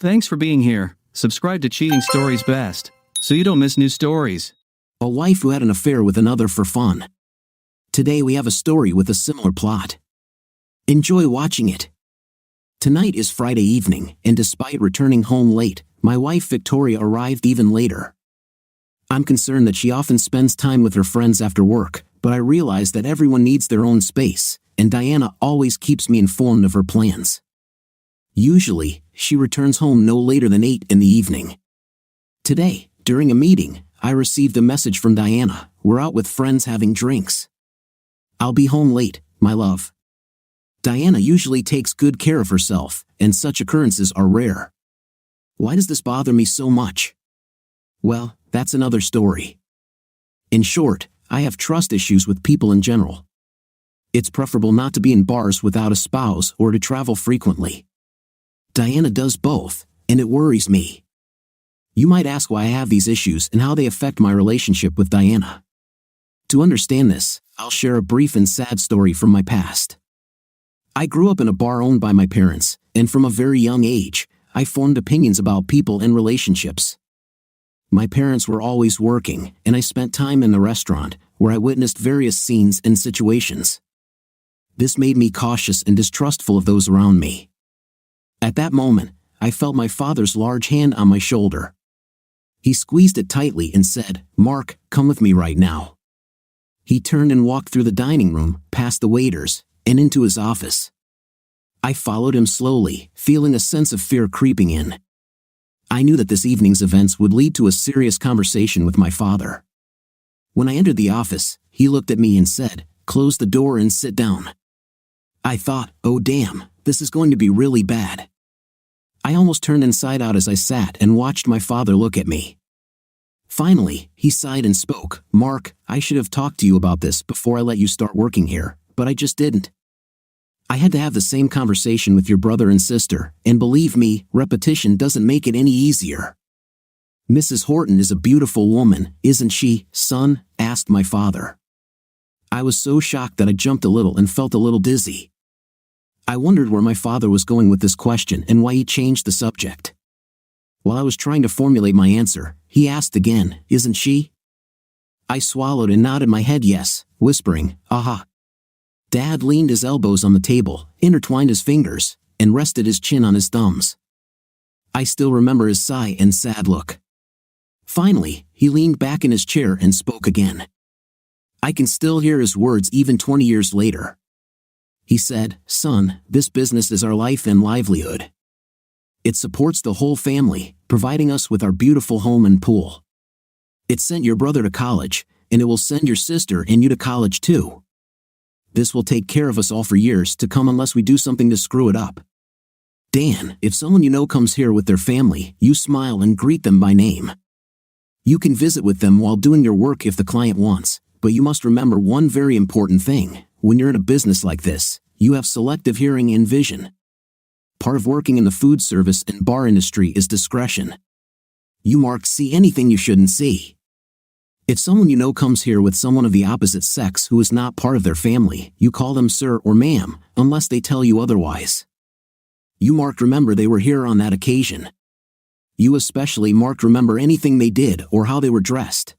Thanks for being here. Subscribe to Cheating Stories Best, so you don't miss new stories. A wife who had an affair with another for fun. Today we have a story with a similar plot. Enjoy watching it. Tonight is Friday evening, and despite returning home late, my wife Victoria arrived even later. I'm concerned that she often spends time with her friends after work, but I realize that everyone needs their own space, and Diana always keeps me informed of her plans. Usually, she returns home no later than 8 in the evening. Today, during a meeting, I received a message from Diana. We're out with friends having drinks. I'll be home late, my love. Diana usually takes good care of herself, and such occurrences are rare. Why does this bother me so much? Well, that's another story. In short, I have trust issues with people in general. It's preferable not to be in bars without a spouse or to travel frequently. Diana does both, and it worries me. You might ask why I have these issues and how they affect my relationship with Diana. To understand this, I'll share a brief and sad story from my past. I grew up in a bar owned by my parents, and from a very young age, I formed opinions about people and relationships. My parents were always working, and I spent time in the restaurant, where I witnessed various scenes and situations. This made me cautious and distrustful of those around me. At that moment, I felt my father's large hand on my shoulder. He squeezed it tightly and said, "Mark, come with me right now." He turned and walked through the dining room, past the waiters, and into his office. I followed him slowly, feeling a sense of fear creeping in. I knew that this evening's events would lead to a serious conversation with my father. When I entered the office, he looked at me and said, "Close the door and sit down." I thought, oh damn, this is going to be really bad. I almost turned inside out as I sat and watched my father look at me. Finally, he sighed and spoke, "Mark, I should have talked to you about this before I let you start working here, but I just didn't. I had to have the same conversation with your brother and sister, and believe me, repetition doesn't make it any easier." "Mrs. Horton is a beautiful woman, isn't she, son?" asked my father. I was so shocked that I jumped a little and felt a little dizzy. I wondered where my father was going with this question and why he changed the subject. While I was trying to formulate my answer, he asked again, "Isn't she?" I swallowed and nodded my head yes, whispering, "Aha." Dad leaned his elbows on the table, intertwined his fingers, and rested his chin on his thumbs. I still remember his sigh and sad look. Finally, he leaned back in his chair and spoke again. I can still hear his words even 20 years later. He said, "Son, this business is our life and livelihood. It supports the whole family, providing us with our beautiful home and pool. It sent your brother to college, and it will send your sister and you to college too. This will take care of us all for years to come unless we do something to screw it up. Dan, if someone you know comes here with their family, you smile and greet them by name. You can visit with them while doing your work if the client wants, but you must remember one very important thing. When you're in a business like this, you have selective hearing and vision. Part of working in the food service and bar industry is discretion. You, Mark, see anything you shouldn't see. If someone you know comes here with someone of the opposite sex who is not part of their family, you call them sir or ma'am, unless they tell you otherwise. You, Mark, remember they were here on that occasion. You especially, Mark, remember anything they did or how they were dressed.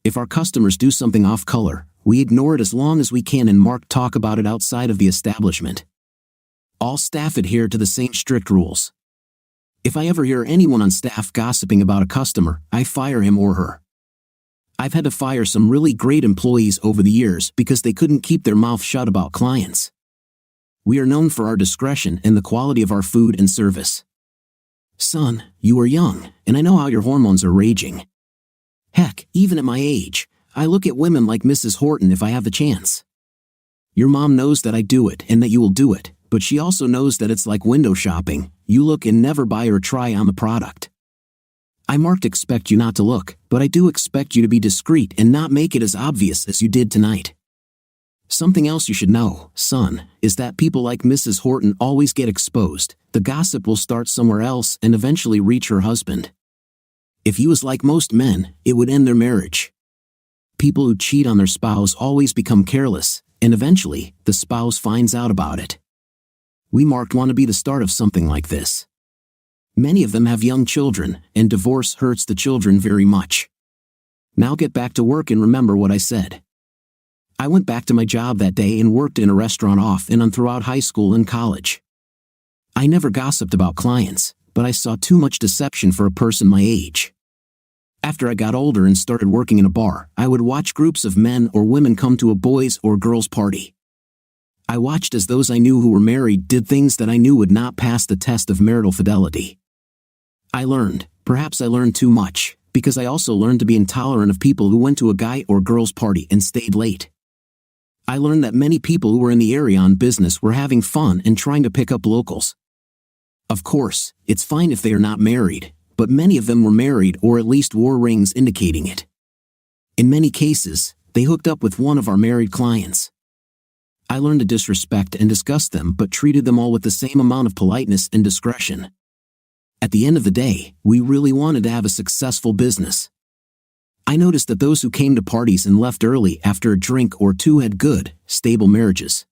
If our customers do something off color, we ignore it as long as we can and Mark talk about it outside of the establishment. All staff adhere to the same strict rules. If I ever hear anyone on staff gossiping about a customer, I fire him or her. I've had to fire some really great employees over the years because they couldn't keep their mouth shut about clients. We are known for our discretion and the quality of our food and service. Son, you are young, and I know how your hormones are raging. Heck, even at my age, I look at women like Mrs. Horton if I have the chance. Your mom knows that I do it and that you will do it, but she also knows that it's like window shopping. You look and never buy or try on the product. I, Mark, expect you not to look, but I do expect you to be discreet and not make it as obvious as you did tonight. Something else you should know, son, is that people like Mrs. Horton always get exposed. The gossip will start somewhere else and eventually reach her husband. If he was like most men, it would end their marriage. People who cheat on their spouse always become careless, and eventually, the spouse finds out about it. We, Mark, want to be the start of something like this. Many of them have young children, and divorce hurts the children very much. Now get back to work and remember what I said. I went back to my job that day and worked in a restaurant off and on throughout high school and college. I never gossiped about clients, but I saw too much deception for a person my age. After I got older and started working in a bar, I would watch groups of men or women come to a boys' or girls' party. I watched as those I knew who were married did things that I knew would not pass the test of marital fidelity. Perhaps I learned too much, because I also learned to be intolerant of people who went to a guy or girl's party and stayed late. I learned that many people who were in the area on business were having fun and trying to pick up locals. Of course, it's fine if they are not married, but many of them were married or at least wore rings indicating it. In many cases, they hooked up with one of our married clients. I learned to disrespect and disgust them but treated them all with the same amount of politeness and discretion. At the end of the day, we really wanted to have a successful business. I noticed that those who came to parties and left early after a drink or two had good, stable marriages.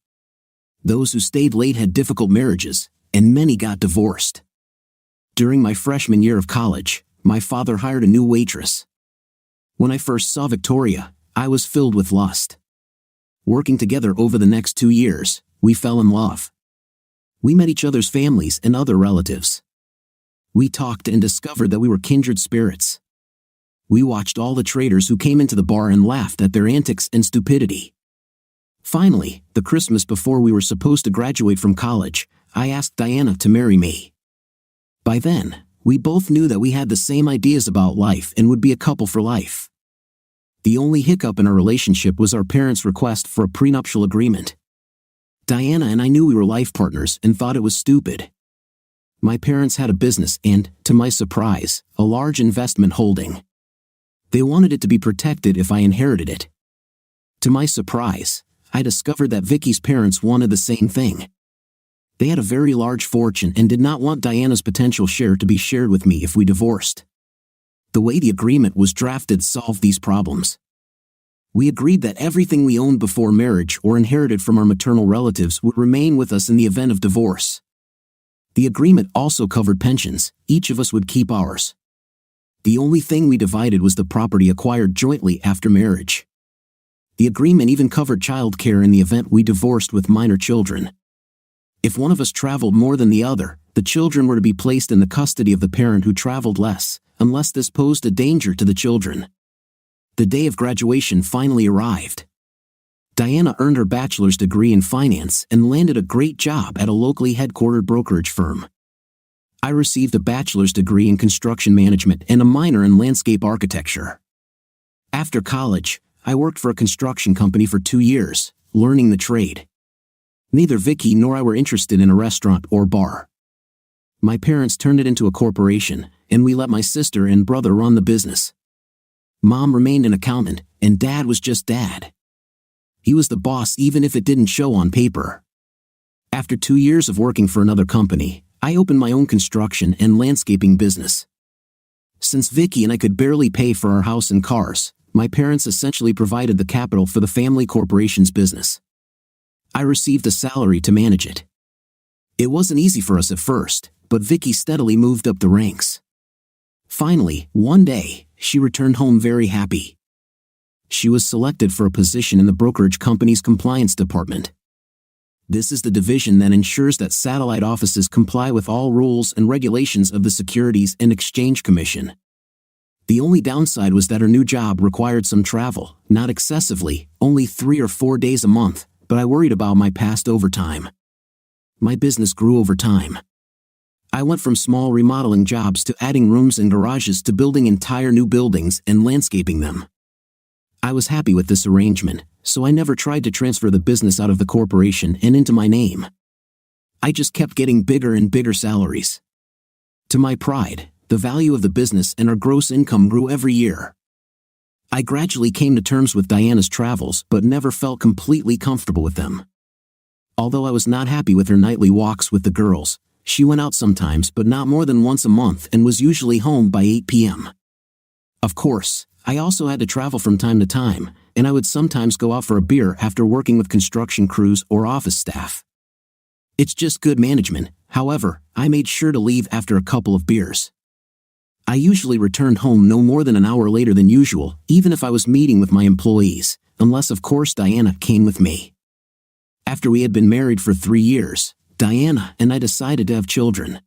Those who stayed late had difficult marriages, and many got divorced. During my freshman year of college, my father hired a new waitress. When I first saw Victoria, I was filled with lust. Working together over the next 2 years, we fell in love. We met each other's families and other relatives. We talked and discovered that we were kindred spirits. We watched all the traders who came into the bar and laughed at their antics and stupidity. Finally, the Christmas before we were supposed to graduate from college, I asked Diana to marry me. By then, we both knew that we had the same ideas about life and would be a couple for life. The only hiccup in our relationship was our parents' request for a prenuptial agreement. Diana and I knew we were life partners and thought it was stupid. My parents had a business and, to my surprise, a large investment holding. They wanted it to be protected if I inherited it. To my surprise, I discovered that Vicky's parents wanted the same thing. They had a very large fortune and did not want Diana's potential share to be shared with me if we divorced. The way the agreement was drafted solved these problems. We agreed that everything we owned before marriage or inherited from our maternal relatives would remain with us in the event of divorce. The agreement also covered pensions; each of us would keep ours. The only thing we divided was the property acquired jointly after marriage. The agreement even covered child care in the event we divorced with minor children. If one of us traveled more than the other, the children were to be placed in the custody of the parent who traveled less, unless this posed a danger to the children. The day of graduation finally arrived. Diana earned her bachelor's degree in finance and landed a great job at a locally headquartered brokerage firm. I received a bachelor's degree in construction management and a minor in landscape architecture. After college, I worked for a construction company for 2 years, learning the trade. Neither Vicky nor I were interested in a restaurant or bar. My parents turned it into a corporation, and we let my sister and brother run the business. Mom remained an accountant, and Dad was just Dad. He was the boss even if it didn't show on paper. After 2 years of working for another company, I opened my own construction and landscaping business. Since Vicky and I could barely pay for our house and cars, my parents essentially provided the capital for the family corporation's business. I received a salary to manage it. It wasn't easy for us at first, but Vicky steadily moved up the ranks. Finally, one day, she returned home very happy. She was selected for a position in the brokerage company's compliance department. This is the division that ensures that satellite offices comply with all rules and regulations of the Securities and Exchange Commission. The only downside was that her new job required some travel, not excessively, only 3 or 4 days a month, but I worried about my past overtime. My business grew over time. I went from small remodeling jobs to adding rooms and garages to building entire new buildings and landscaping them. I was happy with this arrangement, so I never tried to transfer the business out of the corporation and into my name. I just kept getting bigger and bigger salaries. To my pride, the value of the business and our gross income grew every year. I gradually came to terms with Diana's travels but never felt completely comfortable with them. Although I was not happy with her nightly walks with the girls, she went out sometimes but not more than once a month and was usually home by 8 p.m. Of course, I also had to travel from time to time, and I would sometimes go out for a beer after working with construction crews or office staff. It's just good management, However, I made sure to leave after a couple of beers. I usually returned home no more than an hour later than usual, even if I was meeting with my employees, unless of course Diana came with me. After we had been married for 3 years, Diana and I decided to have children.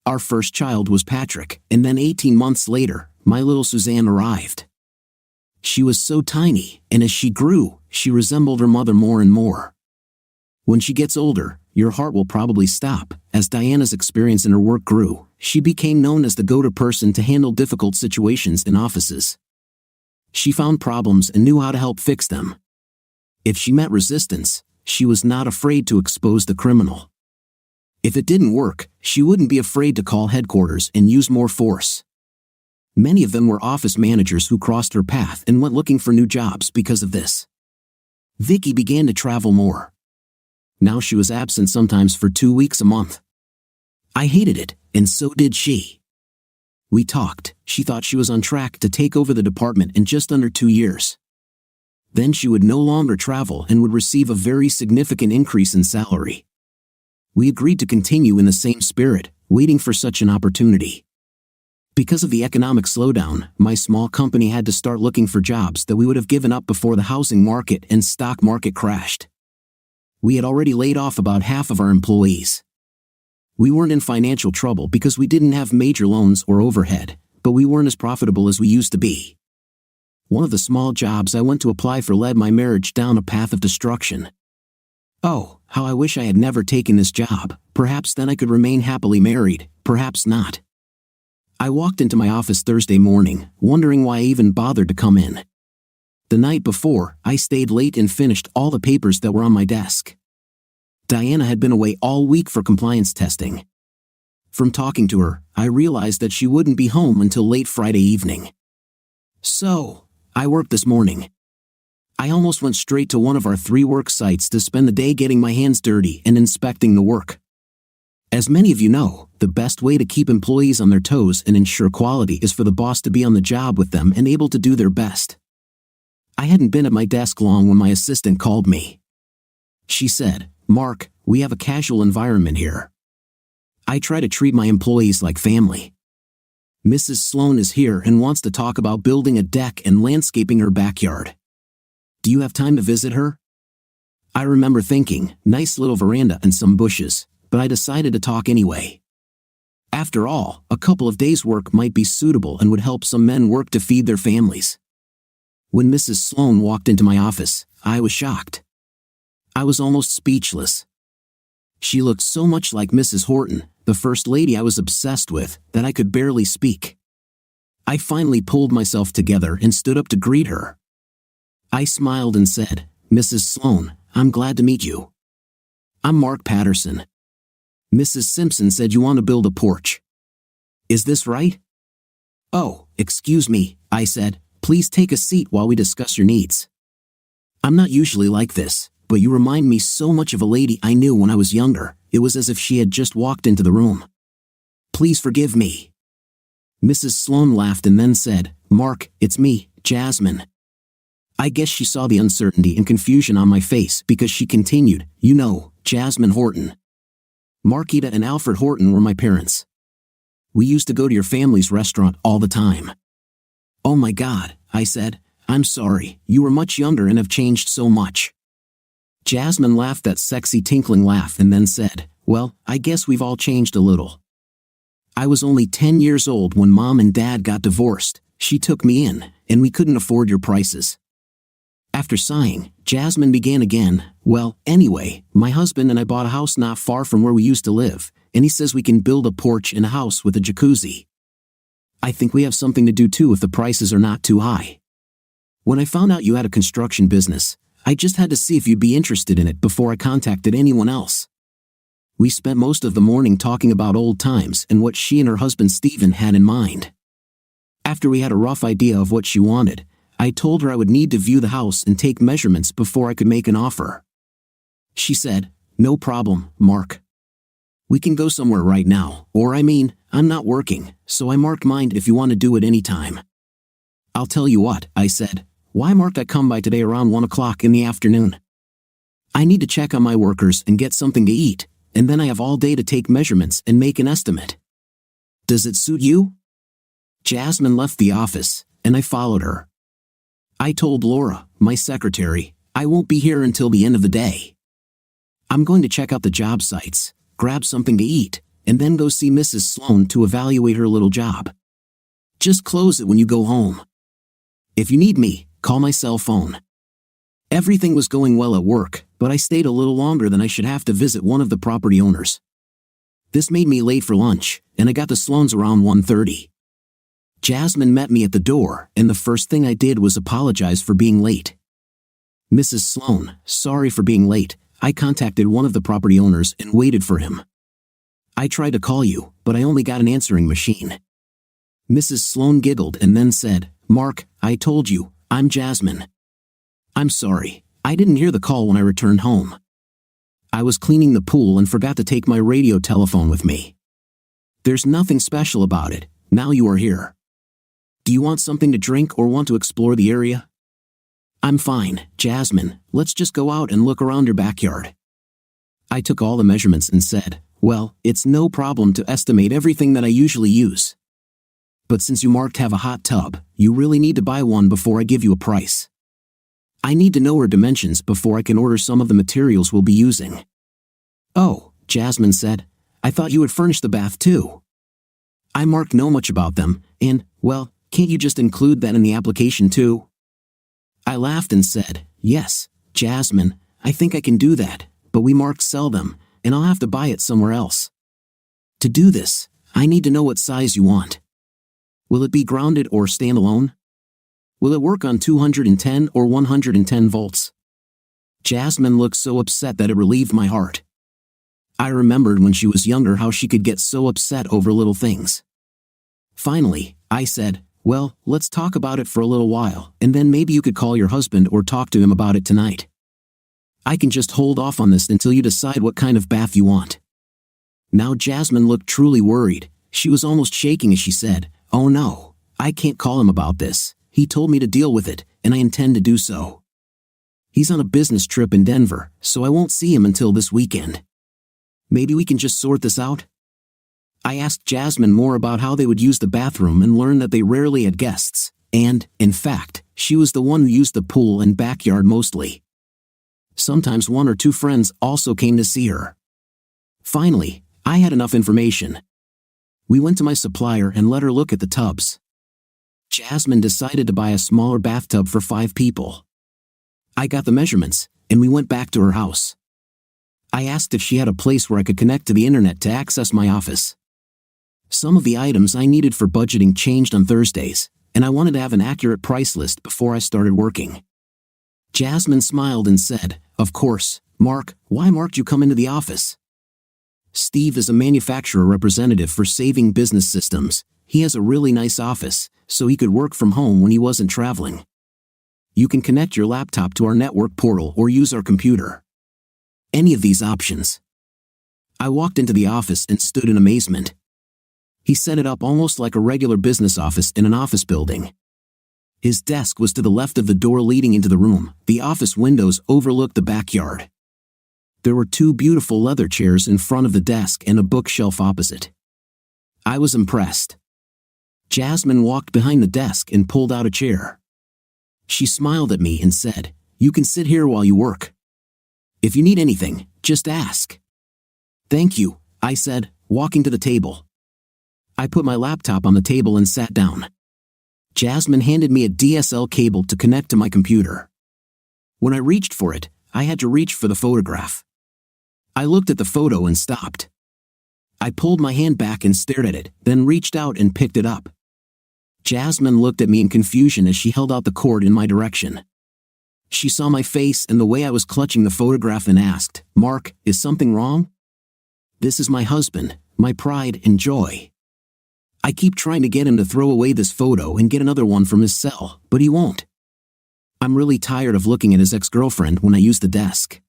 Our first child was Patrick, and then 18 months later, my little Suzanne arrived. She was so tiny, and as she grew, she resembled her mother more and more. When she gets older, your heart will probably stop. As Diana's experience in her work grew, she became known as the go-to person to handle difficult situations in offices. She found problems and knew how to help fix them. If she met resistance, she was not afraid to expose the criminal. If it didn't work, she wouldn't be afraid to call headquarters and use more force. Many of them were office managers who crossed her path and went looking for new jobs because of this. Vicky began to travel more. Now she was absent sometimes for 2 weeks a month. I hated it, and so did she. We talked. She thought she was on track to take over the department in just under 2 years. Then she would no longer travel and would receive a very significant increase in salary. We agreed to continue in the same spirit, waiting for such an opportunity. Because of the economic slowdown, my small company had to start looking for jobs that we would have given up before the housing market and stock market crashed. We had already laid off about half of our employees. We weren't in financial trouble because we didn't have major loans or overhead, but we weren't as profitable as we used to be. One of the small jobs I went to apply for led my marriage down a path of destruction. Oh, how I wish I had never taken this job. Perhaps then I could remain happily married, perhaps not. I walked into my office Thursday morning, wondering why I even bothered to come in. The night before, I stayed late and finished all the papers that were on my desk. Diana had been away all week for compliance testing. From talking to her, I realized that she wouldn't be home until late Friday evening. So, I worked this morning. I almost went straight to one of our 3 work sites to spend the day getting my hands dirty and inspecting the work. As many of you know, the best way to keep employees on their toes and ensure quality is for the boss to be on the job with them and able to do their best. I hadn't been at my desk long when my assistant called me. She said, "Mark, we have a casual environment here. I try to treat my employees like family. Mrs. Sloan is here and wants to talk about building a deck and landscaping her backyard. Do you have time to visit her?" I remember thinking, nice little veranda and some bushes, but I decided to talk anyway. After all, a couple of days' work might be suitable and would help some men work to feed their families. When Mrs. Sloan walked into my office, I was shocked. I was almost speechless. She looked so much like Mrs. Horton, the first lady I was obsessed with, that I could barely speak. I finally pulled myself together and stood up to greet her. I smiled and said, "Mrs. Sloan, I'm glad to meet you. I'm Mark Patterson. Mrs. Simpson said you want to build a porch. Is this right?" "Oh, excuse me," I said. "Please take a seat while we discuss your needs. I'm not usually like this, but you remind me so much of a lady I knew when I was younger. It was as if she had just walked into the room. Please forgive me." Mrs. Sloan laughed and then said, "Mark, it's me, Jasmine." I guess she saw the uncertainty and confusion on my face because she continued, "You know, Jasmine Horton. Marquita and Alfred Horton were my parents. We used to go to your family's restaurant all the time." "Oh my God," I said. "I'm sorry, you were much younger and have changed so much." Jasmine laughed that sexy tinkling laugh and then said, "Well, I guess we've all changed a little. I was only 10 years old when Mom and Dad got divorced. She took me in, and we couldn't afford your prices." After sighing, Jasmine began again, "Well, anyway, my husband and I bought a house not far from where we used to live, and he says we can build a porch in a house with a jacuzzi. I think we have something to do too if the prices are not too high. When I found out you had a construction business, I just had to see if you'd be interested in it before I contacted anyone else." We spent most of the morning talking about old times and what she and her husband Stephen had in mind. After we had a rough idea of what she wanted, I told her I would need to view the house and take measurements before I could make an offer. She said, "No problem, Mark. We can go somewhere right now, or I'm not working, so I marked mine if you want to do it any time." "I'll tell you what," I said. "Why mark I come by today around 1 o'clock in the afternoon? I need to check on my workers and get something to eat, and then I have all day to take measurements and make an estimate. Does it suit you? Jasmine left the office, and I followed her. I told Laura, my secretary, I won't be here until the end of the day. I'm going to check out the job sites, grab something to eat, and then go see Mrs. Sloan to evaluate her little job. Just close it when you go home. If you need me, call my cell phone. Everything was going well at work, but I stayed a little longer than I should have to visit one of the property owners. This made me late for lunch, and I got the Sloans around 1:30. Jasmine met me at the door, and the first thing I did was apologize for being late. Mrs. Sloan, sorry for being late. I contacted one of the property owners and waited for him. I tried to call you, but I only got an answering machine. Mrs. Sloan giggled and then said, Mark, I told you, I'm Jasmine. I'm sorry, I didn't hear the call when I returned home. I was cleaning the pool and forgot to take my radio telephone with me. There's nothing special about it, now you are here. Do you want something to drink or want to explore the area? I'm fine, Jasmine, let's just go out and look around your backyard. I took all the measurements and said, well, it's no problem to estimate everything that I usually use. But since you marked have a hot tub, you really need to buy one before I give you a price. I need to know her dimensions before I can order some of the materials we'll be using. Oh, Jasmine said, I thought you would furnish the bath too. I marked know much about them, and, well, can't you just include that in the application too? I laughed and said, yes, Jasmine, I think I can do that, but we mark sell them, and I'll have to buy it somewhere else. To do this, I need to know what size you want. Will it be grounded or standalone? Will it work on 210 or 110 volts? Jasmine looked so upset that it relieved my heart. I remembered when she was younger how she could get so upset over little things. Finally, I said, well, let's talk about it for a little while, and then maybe you could call your husband or talk to him about it tonight. I can just hold off on this until you decide what kind of bath you want. Now Jasmine looked truly worried. She was almost shaking as she said, oh no, I can't call him about this. He told me to deal with it, and I intend to do so. He's on a business trip in Denver, so I won't see him until this weekend. Maybe we can just sort this out? I asked Jasmine more about how they would use the bathroom and learned that they rarely had guests, and, in fact, she was the one who used the pool and backyard mostly. Sometimes one or two friends also came to see her. Finally, I had enough information. We went to my supplier and let her look at the tubs. Jasmine decided to buy a smaller bathtub for 5 people. I got the measurements, and we went back to her house. I asked if she had a place where I could connect to the internet to access my office. Some of the items I needed for budgeting changed on Thursdays, and I wanted to have an accurate price list before I started working. Jasmine smiled and said, of course, Mark, why Mark you come into the office? Steve is a manufacturer representative for Saving Business Systems. He has a really nice office, so he could work from home when he wasn't traveling. You can connect your laptop to our network portal or use our computer. Any of these options. I walked into the office and stood in amazement. He set it up almost like a regular business office in an office building. His desk was to the left of the door leading into the room. The office windows overlooked the backyard. There were 2 beautiful leather chairs in front of the desk and a bookshelf opposite. I was impressed. Jasmine walked behind the desk and pulled out a chair. She smiled at me and said, you can sit here while you work. If you need anything, just ask. Thank you, I said, walking to the table. I put my laptop on the table and sat down. Jasmine handed me a DSL cable to connect to my computer. When I reached for it, I had to reach for the photograph. I looked at the photo and stopped. I pulled my hand back and stared at it, then reached out and picked it up. Jasmine looked at me in confusion as she held out the cord in my direction. She saw my face and the way I was clutching the photograph and asked, Mark, is something wrong? This is my husband, my pride and joy. I keep trying to get him to throw away this photo and get another one from his cell, but he won't. I'm really tired of looking at his ex-girlfriend when I use the desk.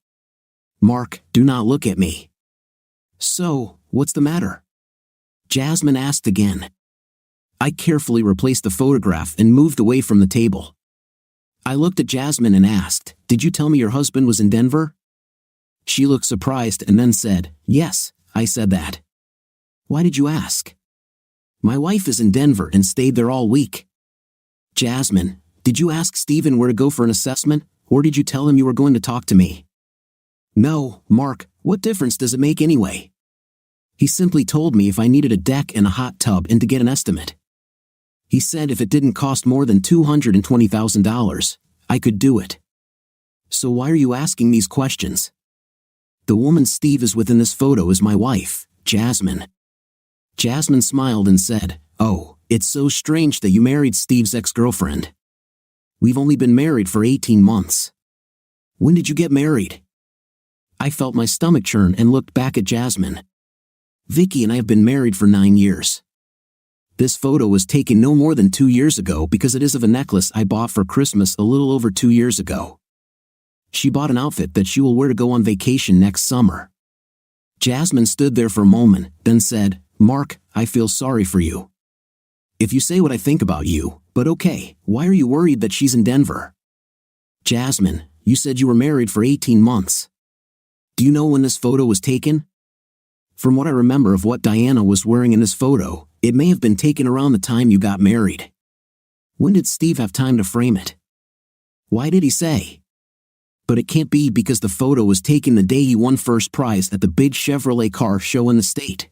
Mark, do not look at me. So, what's the matter? Jasmine asked again. I carefully replaced the photograph and moved away from the table. I looked at Jasmine and asked, did you tell me your husband was in Denver? She looked surprised and then said, "Yes, I said that." "Why did you ask?" "My wife is in Denver and stayed there all week." "Jasmine, did you ask Steven where to go for an assessment, or did you tell him you were going to talk to me?" "No, Mark, what difference does it make anyway? He simply told me if I needed a deck and a hot tub and to get an estimate. He said if it didn't cost more than $220,000, I could do it. So why are you asking these questions?" "The woman Steve is with in this photo is my wife, Jasmine." Jasmine smiled and said, "Oh, it's so strange that you married Steve's ex-girlfriend. We've only been married for 18 months. When did you get married?" I felt my stomach churn and looked back at Jasmine. "Vicky and I have been married for 9 years. This photo was taken no more than 2 years ago because it is of a necklace I bought for Christmas a little over 2 years ago. She bought an outfit that she will wear to go on vacation next summer." Jasmine stood there for a moment, then said, "Mark, I feel sorry for you. If you say what I think about you, but okay, why are you worried that she's in Denver?" "Jasmine, you said you were married for 18 months. Do you know when this photo was taken?" "From what I remember of what Diana was wearing in this photo, it may have been taken around the time you got married." "When did Steve have time to frame it?" "Why did he say?" "But it can't be because the photo was taken the day he won first prize at the big Chevrolet car show in the state."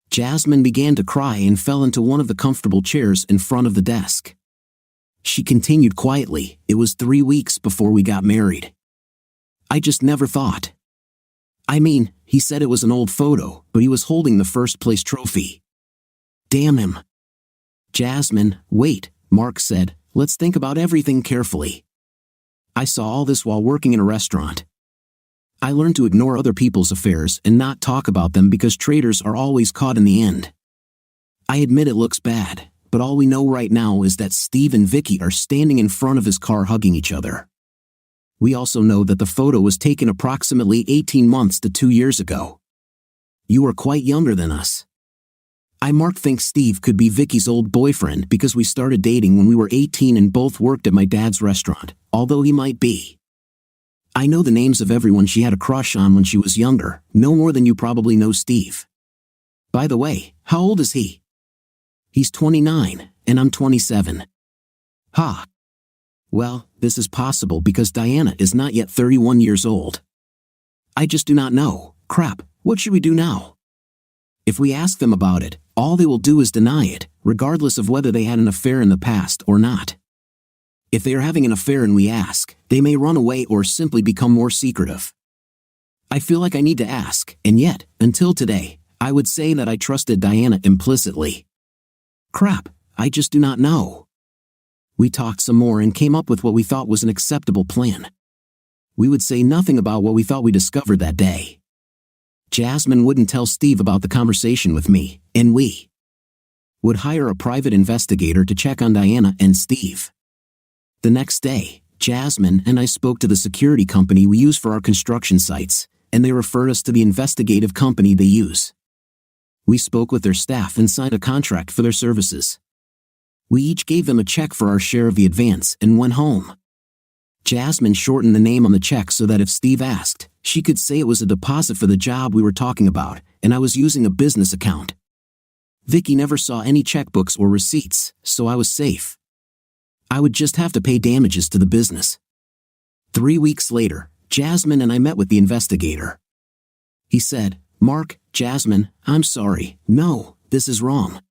Jasmine began to cry and fell into one of the comfortable chairs in front of the desk. She continued quietly, "It was 3 weeks before we got married. I just never thought. I mean, he said it was an old photo, but he was holding the first place trophy. Damn him." "Jasmine, wait," Mark said, "let's think about everything carefully. I saw all this while working in a restaurant. I learned to ignore other people's affairs and not talk about them because traitors are always caught in the end. I admit it looks bad, but all we know right now is that Steve and Vicky are standing in front of his car hugging each other. We also know that the photo was taken approximately 18 months to 2 years ago. You are quite younger than us. Mark thinks Steve could be Vicky's old boyfriend because we started dating when we were 18 and both worked at my dad's restaurant, although he might be. I know the names of everyone she had a crush on when she was younger, no more than you probably know Steve. By the way, how old is he?" "He's 29, and I'm 27. "Ha. Well, this is possible because Diana is not yet 31 years old. I just do not know. Crap, what should we do now? If we ask them about it, all they will do is deny it, regardless of whether they had an affair in the past or not. If they are having an affair and we ask, they may run away or simply become more secretive. I feel like I need to ask, and yet, until today, I would say that I trusted Diana implicitly. Crap, I just do not know." We talked some more and came up with what we thought was an acceptable plan. We would say nothing about what we thought we discovered that day. Jasmine wouldn't tell Steve about the conversation with me, and we would hire a private investigator to check on Diana and Steve. The next day, Jasmine and I spoke to the security company we use for our construction sites, and they referred us to the investigative company they use. We spoke with their staff and signed a contract for their services. We each gave them a check for our share of the advance and went home. Jasmine shortened the name on the check so that if Steve asked, she could say it was a deposit for the job we were talking about, and I was using a business account. Vicky never saw any checkbooks or receipts, so I was safe. I would just have to pay damages to the business. 3 weeks later, Jasmine and I met with the investigator. He said, "Mark, Jasmine, I'm sorry. No, this is wrong.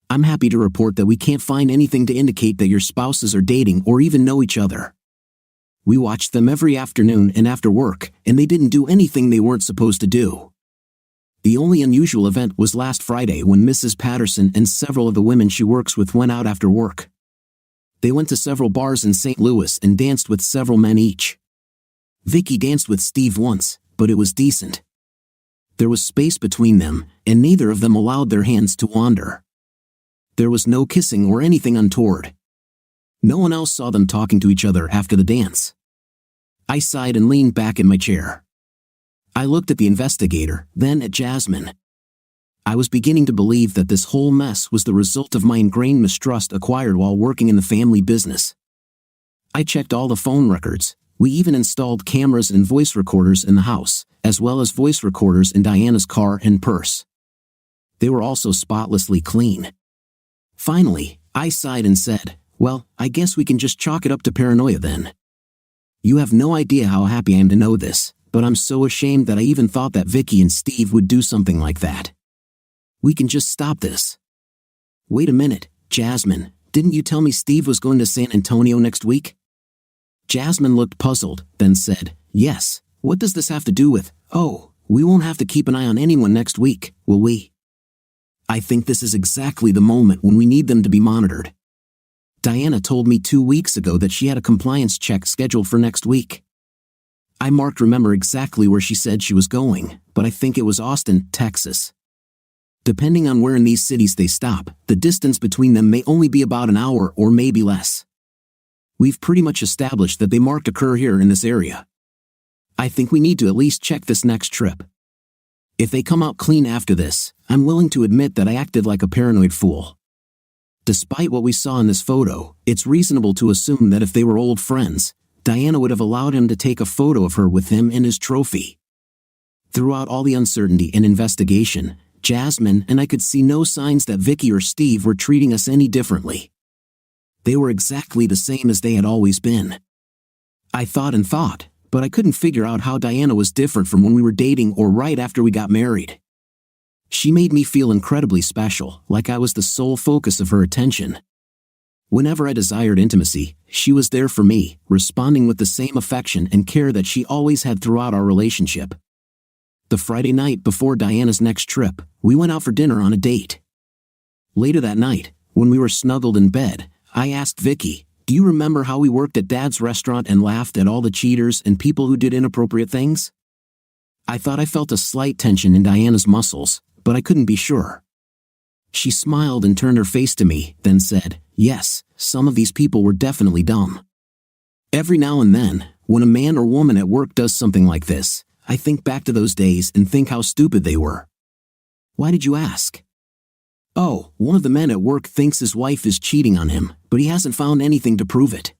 I'm happy to report that we can't find anything to indicate that your spouses are dating or even know each other. We watched them every afternoon and after work, and they didn't do anything they weren't supposed to do. The only unusual event was last Friday when Mrs. Patterson and several of the women she works with went out after work. They went to several bars in St. Louis and danced with several men each. Vicky danced with Steve once, but it was decent. There was space between them, and neither of them allowed their hands to wander. There was no kissing or anything untoward. No one else saw them talking to each other after the dance." I sighed and leaned back in my chair. I looked at the investigator, then at Jasmine. I was beginning to believe that this whole mess was the result of my ingrained mistrust acquired while working in the family business. I checked all the phone records. We even installed cameras and voice recorders in the house, as well as voice recorders in Diana's car and purse. They were also spotlessly clean. Finally, I sighed and said, "Well, I guess we can just chalk it up to paranoia then. You have no idea how happy I am to know this, but I'm so ashamed that I even thought that Vicky and Steve would do something like that. We can just stop this." "Wait a minute, Jasmine, didn't you tell me Steve was going to San Antonio next week?" Jasmine looked puzzled, then said, "Yes, what does this have to do with, oh, we won't have to keep an eye on anyone next week, will we? I think this is exactly the moment when we need them to be monitored. Diana told me 2 weeks ago that she had a compliance check scheduled for next week." I marked remember exactly where she said she was going, but I think it was Austin, Texas. Depending on where in these cities they stop, the distance between them may only be about an hour or maybe less. We've pretty much established that they marked occur here in this area. I think we need to at least check this next trip. If they come out clean after this, I'm willing to admit that I acted like a paranoid fool. Despite what we saw in this photo, it's reasonable to assume that if they were old friends, Diana would have allowed him to take a photo of her with him and his trophy. Throughout all the uncertainty and investigation, Jasmine and I could see no signs that Vicky or Steve were treating us any differently. They were exactly the same as they had always been. I thought and thought, but I couldn't figure out how Diana was different from when we were dating or right after we got married. She made me feel incredibly special, like I was the sole focus of her attention. Whenever I desired intimacy, she was there for me, responding with the same affection and care that she always had throughout our relationship. The Friday night before Diana's next trip, we went out for dinner on a date. Later that night, when we were snuggled in bed, I asked Vicky, "Do you remember how we worked at Dad's restaurant and laughed at all the cheaters and people who did inappropriate things?" I thought I felt a slight tension in Diana's muscles, but I couldn't be sure. She smiled and turned her face to me, then said, "Yes, some of these people were definitely dumb. Every now and then, when a man or woman at work does something like this, I think back to those days and think how stupid they were." "Why did you ask?" "Oh, one of the men at work thinks his wife is cheating on him, but he hasn't found anything to prove it."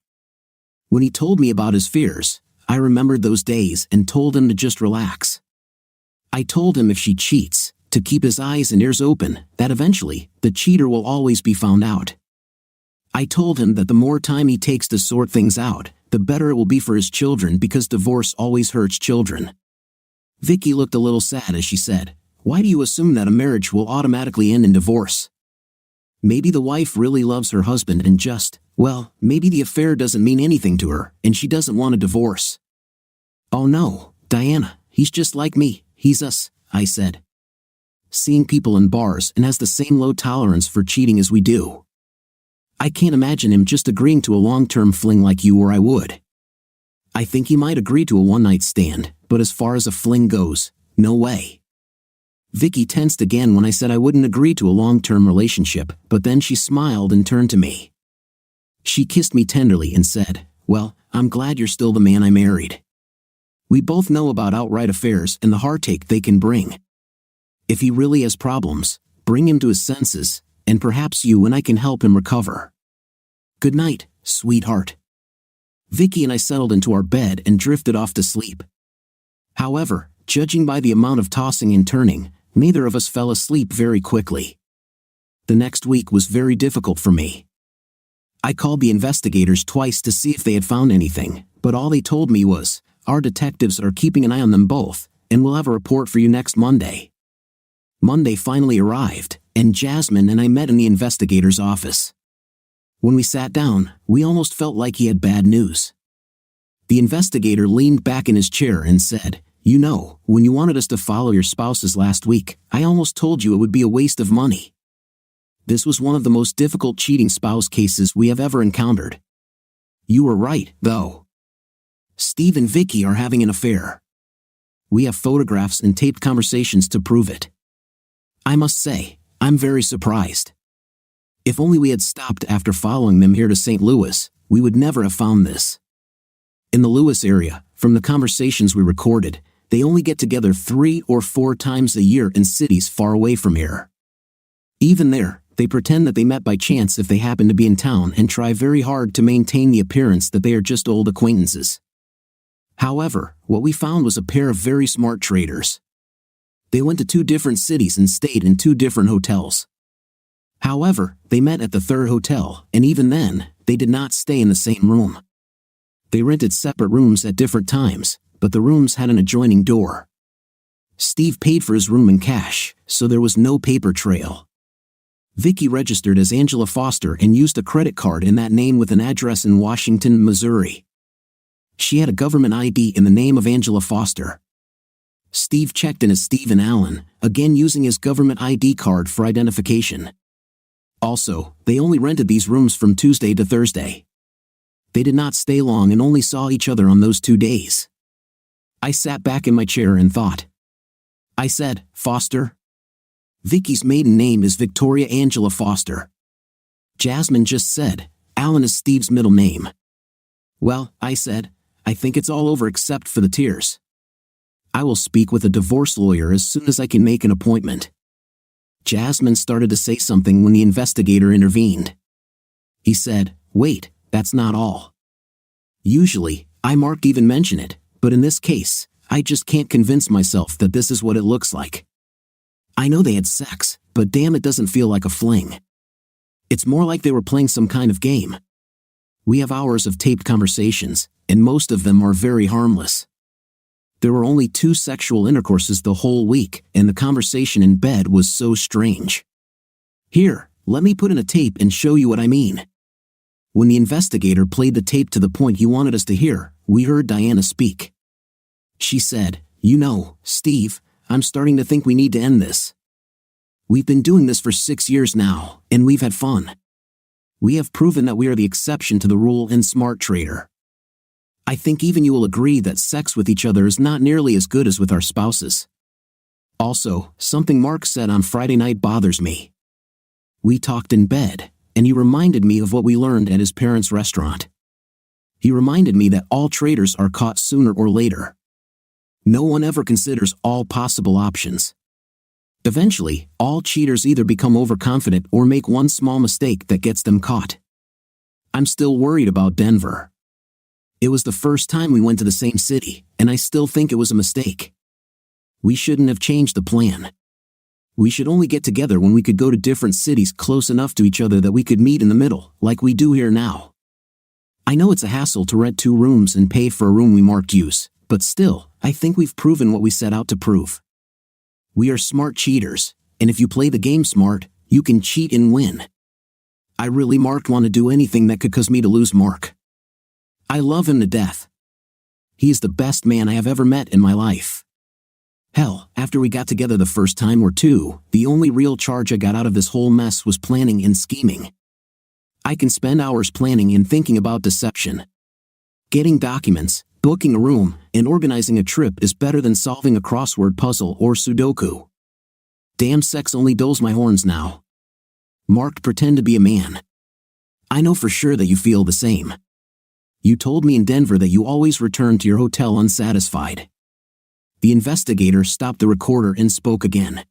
When he told me about his fears, I remembered those days and told him to just relax. I told him if she cheats, to keep his eyes and ears open, that eventually, the cheater will always be found out. I told him that the more time he takes to sort things out, the better it will be for his children because divorce always hurts children. Vicky looked a little sad as she said, "Why do you assume that a marriage will automatically end in divorce? Maybe the wife really loves her husband and just, well, maybe the affair doesn't mean anything to her and she doesn't want a divorce." "Oh no, Diana, he's just like me, he's us," I said. "Seeing people in bars and has the same low tolerance for cheating as we do. I can't imagine him just agreeing to a long-term fling like you or I would. I think he might agree to a one-night stand, but as far as a fling goes, no way." Vicky tensed again when I said I wouldn't agree to a long-term relationship, but then she smiled and turned to me. She kissed me tenderly and said, "Well, I'm glad you're still the man I married. We both know about outright affairs and the heartache they can bring. If he really has problems, bring him to his senses, and perhaps you and I can help him recover. Good night, sweetheart." Vicky and I settled into our bed and drifted off to sleep. However, judging by the amount of tossing and turning, neither of us fell asleep very quickly. The next week was very difficult for me. I called the investigators twice to see if they had found anything, but all they told me was, "Our detectives are keeping an eye on them both, and we'll have a report for you next Monday." Monday finally arrived, and Jasmine and I met in the investigator's office. When we sat down, we almost felt like he had bad news. The investigator leaned back in his chair and said, "You know, when you wanted us to follow your spouses last week, I almost told you it would be a waste of money. This was one of the most difficult cheating spouse cases we have ever encountered. You were right, though. Steve and Vicky are having an affair. We have photographs and taped conversations to prove it. I must say, I'm very surprised. If only we had stopped after following them here to St. Louis, we would never have found this. In the Louis area, from the conversations we recorded, they only get together 3 or 4 times a year in cities far away from here. Even there, they pretend that they met by chance if they happen to be in town and try very hard to maintain the appearance that they are just old acquaintances. However, what we found was a pair of very smart traders. They went to 2 different cities and stayed in 2 different hotels. However, they met at the 3rd hotel, and even then, they did not stay in the same room. They rented separate rooms at different times, but the rooms had an adjoining door. Steve paid for his room in cash, so there was no paper trail. Vicky registered as Angela Foster and used a credit card in that name with an address in Washington, Missouri. She had a government ID in the name of Angela Foster. Steve checked in as Stephen Allen, again using his government ID card for identification. Also, they only rented these rooms from Tuesday to Thursday. They did not stay long and only saw each other on those 2 days. I sat back in my chair and thought. I said, "Foster?" Vicky's maiden name is Victoria Angela Foster. Jasmine just said, "Allen is Steve's middle name." "Well," I said, "I think it's all over except for the tears. I will speak with a divorce lawyer as soon as I can make an appointment." Jasmine started to say something when the investigator intervened. He said, "Wait, that's not all. Usually, Mark even mention it, but in this case, I just can't convince myself that this is what it looks like. I know they had sex, but damn, it doesn't feel like a fling. It's more like they were playing some kind of game. We have hours of taped conversations, and most of them are very harmless. There were only 2 sexual intercourses the whole week, and the conversation in bed was so strange. Here, let me put in a tape and show you what I mean." When the investigator played the tape to the point he wanted us to hear, we heard Diana speak. She said, "You know, Steve, I'm starting to think we need to end this. We've been doing this for 6 years now, and we've had fun. We have proven that we are the exception to the rule in Smart Trader. I think even you will agree that sex with each other is not nearly as good as with our spouses. Also, something Mark said on Friday night bothers me. We talked in bed, and he reminded me of what we learned at his parents' restaurant. He reminded me that all traders are caught sooner or later. No one ever considers all possible options. Eventually, all cheaters either become overconfident or make one small mistake that gets them caught. I'm still worried about Denver. It was the first time we went to the same city, and I still think it was a mistake. We shouldn't have changed the plan. We should only get together when we could go to different cities close enough to each other that we could meet in the middle, like we do here now. I know it's a hassle to rent 2 rooms and pay for a room we marked use, but still, I think we've proven what we set out to prove. We are smart cheaters, and if you play the game smart, you can cheat and win. I really want to do anything that could cause me to lose Mark. I love him to death. He is the best man I have ever met in my life. Hell, after we got together the first time or 2, the only real charge I got out of this whole mess was planning and scheming. I can spend hours planning and thinking about deception. Getting documents, booking a room, and organizing a trip is better than solving a crossword puzzle or Sudoku. Damn, sex only dulls my horns now. Mark, pretend to be a man. I know for sure that you feel the same. You told me in Denver that you always return to your hotel unsatisfied. The investigator stopped the recorder and spoke again.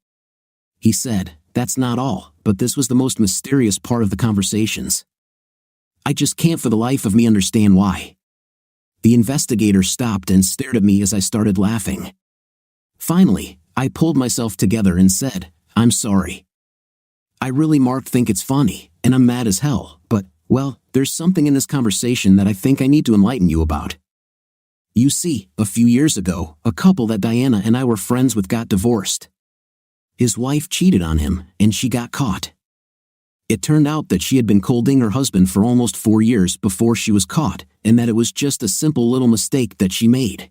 He said, "That's not all, but this was the most mysterious part of the conversations. I just can't for the life of me understand why." The investigator stopped and stared at me as I started laughing. Finally, I pulled myself together and said, "I'm sorry. I really, Mark, think it's funny, and I'm mad as hell, but, well, there's something in this conversation that I think I need to enlighten you about. You see, a few years ago, a couple that Diana and I were friends with got divorced. His wife cheated on him, and she got caught. It turned out that she had been colding her husband for almost 4 years before she was caught, and that it was just a simple little mistake that she made.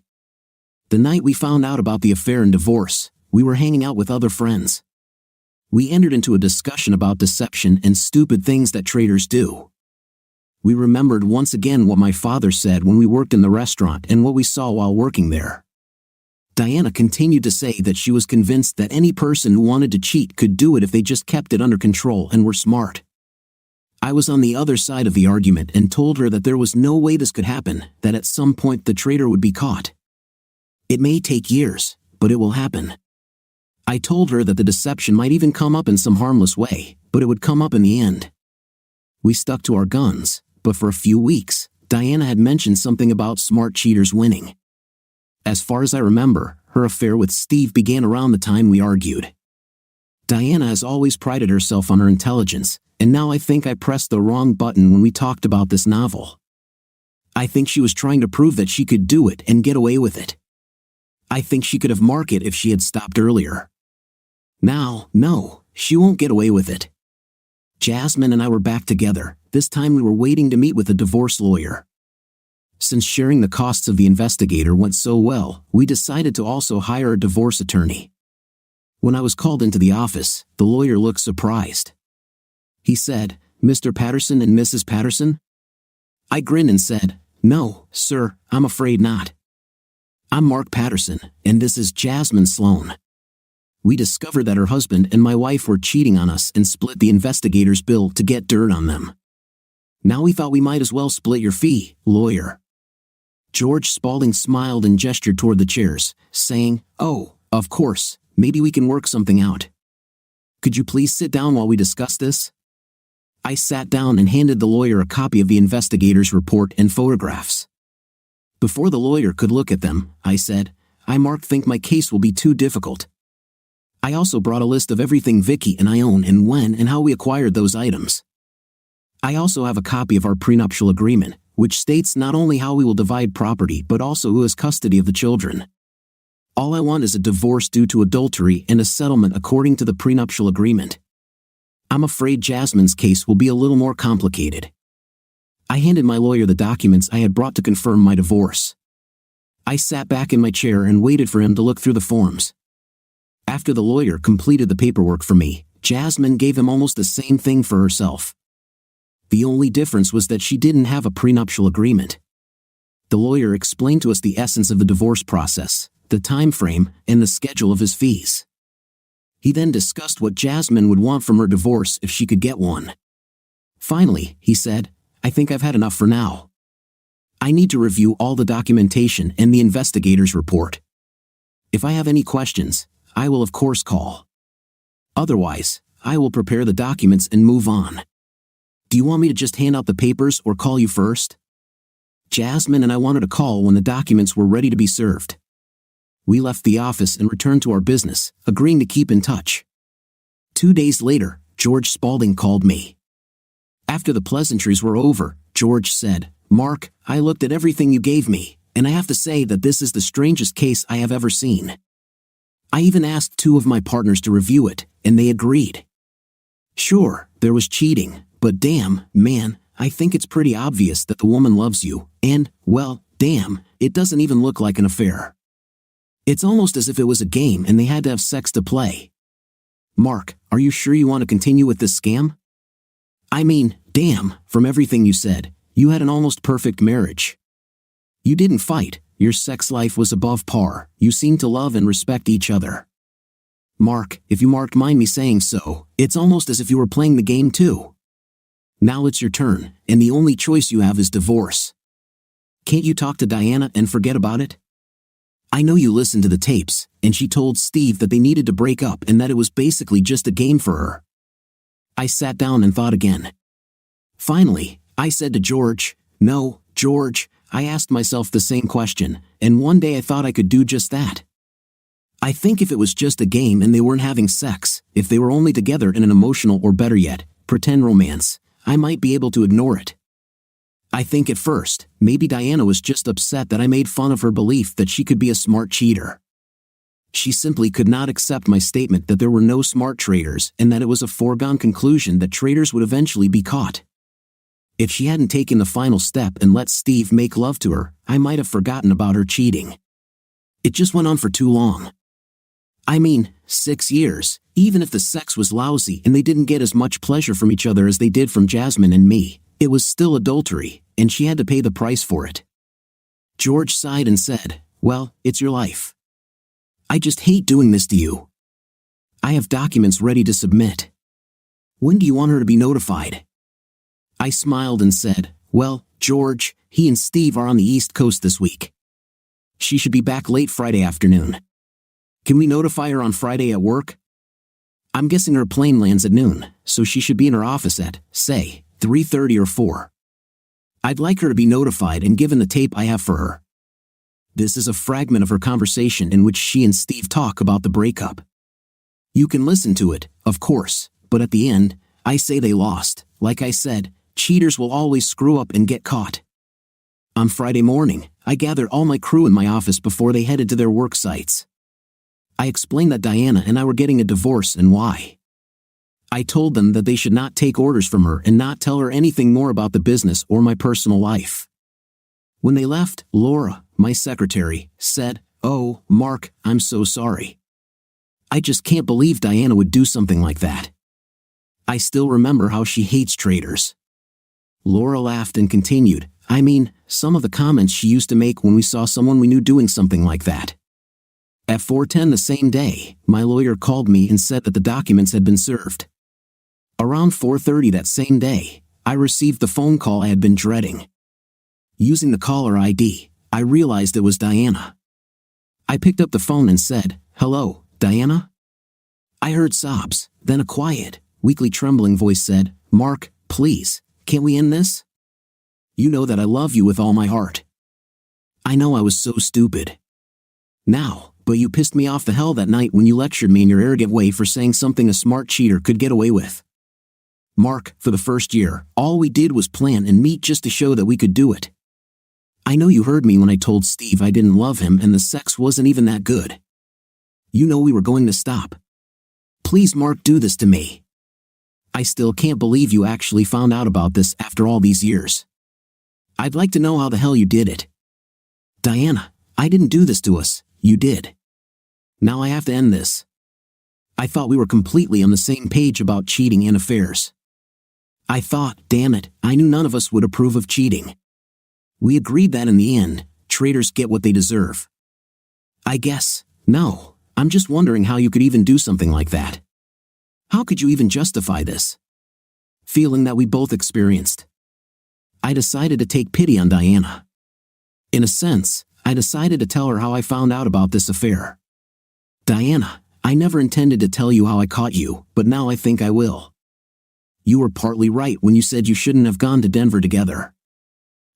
The night we found out about the affair and divorce, we were hanging out with other friends. We entered into a discussion about deception and stupid things that traders do. We remembered once again what my father said when we worked in the restaurant and what we saw while working there. Diana continued to say that she was convinced that any person who wanted to cheat could do it if they just kept it under control and were smart. I was on the other side of the argument and told her that there was no way this could happen, that at some point the trader would be caught. It may take years, but it will happen. I told her that the deception might even come up in some harmless way, but it would come up in the end. We stuck to our guns, but for a few weeks, Diana had mentioned something about smart cheaters winning. As far as I remember, her affair with Steve began around the time we argued. Diana has always prided herself on her intelligence, and now I think I pressed the wrong button when we talked about this novel. I think she was trying to prove that she could do it and get away with it. I think she could have marked it if she had stopped earlier. Now, no, she won't get away with it. Jasmine and I were back together. This time we were waiting to meet with a divorce lawyer. Since sharing the costs of the investigator went so well, we decided to also hire a divorce attorney. When I was called into the office, the lawyer looked surprised. He said, "Mr. Patterson and Mrs. Patterson?" I grinned and said, "No, sir, I'm afraid not. I'm Mark Patterson, and this is Jasmine Sloan." We discovered that her husband and my wife were cheating on us and split the investigator's bill to get dirt on them. Now we thought we might as well split your fee, lawyer. George Spaulding smiled and gestured toward the chairs, saying, "Oh, of course, maybe we can work something out. Could you please sit down while we discuss this?" I sat down and handed the lawyer a copy of the investigator's report and photographs. Before the lawyer could look at them, I said, "Mark, think my case will be too difficult. I also brought a list of everything Vicky and I own and when and how we acquired those items. I also have a copy of our prenuptial agreement, which states not only how we will divide property but also who has custody of the children. All I want is a divorce due to adultery and a settlement according to the prenuptial agreement. I'm afraid Jasmine's case will be a little more complicated." I handed my lawyer the documents I had brought to confirm my divorce. I sat back in my chair and waited for him to look through the forms. After the lawyer completed the paperwork for me, Jasmine gave him almost the same thing for herself. The only difference was that she didn't have a prenuptial agreement. The lawyer explained to us the essence of the divorce process, the time frame, and the schedule of his fees. He then discussed what Jasmine would want from her divorce if she could get one. Finally, he said, "I think I've had enough for now. I need to review all the documentation and the investigator's report. If I have any questions, I will of course call. Otherwise, I will prepare the documents and move on. Do you want me to just hand out the papers or call you first?" Jasmine and I wanted to call when the documents were ready to be served. We left the office and returned to our business, agreeing to keep in touch. 2 days later, George Spaulding called me. After the pleasantries were over, George said, "Mark, I looked at everything you gave me, and I have to say that this is the strangest case I have ever seen. I even asked 2 of my partners to review it, and they agreed. Sure, there was cheating, but damn, man, I think it's pretty obvious that the woman loves you, and, well, damn, it doesn't even look like an affair. It's almost as if it was a game and they had to have sex to play. Mark, are you sure you want to continue with this scam? I mean, damn, from everything you said, you had an almost perfect marriage. You didn't fight, your sex life was above par, you seemed to love and respect each other. Mark, if you mind me saying so, it's almost as if you were playing the game too. Now it's your turn, and the only choice you have is divorce. Can't you talk to Diana and forget about it? I know you listened to the tapes, and she told Steve that they needed to break up and that it was basically just a game for her." I sat down and thought again. Finally, I said to George, "No, George, I asked myself the same question, and one day I thought I could do just that. I think if it was just a game and they weren't having sex, if they were only together in an emotional or better yet, pretend romance, I might be able to ignore it. I think at first, maybe Diana was just upset that I made fun of her belief that she could be a smart cheater. She simply could not accept my statement that there were no smart traitors and that it was a foregone conclusion that traitors would eventually be caught. If she hadn't taken the final step and let Steve make love to her, I might have forgotten about her cheating. It just went on for too long. I mean, 6 years, even if the sex was lousy and they didn't get as much pleasure from each other as they did from Jasmine and me, it was still adultery, and she had to pay the price for it. George sighed and said, "Well, it's your life. I just hate doing this to you. I have documents ready to submit. When do you want her to be notified?" I smiled and said, "Well, George, he and Steve are on the East Coast this week. She should be back late Friday afternoon. Can we notify her on Friday at work? I'm guessing her plane lands at noon, so she should be in her office at, say, 3:30 or 4. I'd like her to be notified and given the tape I have for her." This is a fragment of her conversation in which she and Steve talk about the breakup. You can listen to it, of course, but at the end, I say they lost. Like I said, cheaters will always screw up and get caught. On Friday morning, I gathered all my crew in my office before they headed to their work sites. I explained that Diana and I were getting a divorce and why. I told them that they should not take orders from her and not tell her anything more about the business or my personal life. When they left, Laura, my secretary, said, "Oh, Mark, I'm so sorry. I just can't believe Diana would do something like that. I still remember how she hates traitors." Laura laughed and continued, "I mean, some of the comments she used to make when we saw someone we knew doing something like that." At 4:10 the same day, my lawyer called me and said that the documents had been served. Around 4:30 that same day, I received the phone call I had been dreading. Using the caller ID, I realized it was Diana. I picked up the phone and said, "Hello, Diana?" I heard sobs, then a quiet, weakly trembling voice said, "Mark, please, can't we end this? You know that I love you with all my heart." I know I was so stupid. Now, but you pissed me off the hell that night when you lectured me in your arrogant way for saying something a smart cheater could get away with. Mark, for the first year, all we did was plan and meet just to show that we could do it. I know you heard me when I told Steve I didn't love him and the sex wasn't even that good. You know we were going to stop. Please, Mark, do this to me. I still can't believe you actually found out about this after all these years. I'd like to know how the hell you did it. Diana, I didn't do this to us, you did. Now I have to end this. I thought we were completely on the same page about cheating and affairs. I thought, damn it, I knew none of us would approve of cheating. We agreed that in the end, traitors get what they deserve. I guess, no, I'm just wondering how you could even do something like that. How could you even justify this feeling that we both experienced? I decided to take pity on Diana. In a sense, I decided to tell her how I found out about this affair. Diana, I never intended to tell you how I caught you, but now I think I will. You were partly right when you said you shouldn't have gone to Denver together.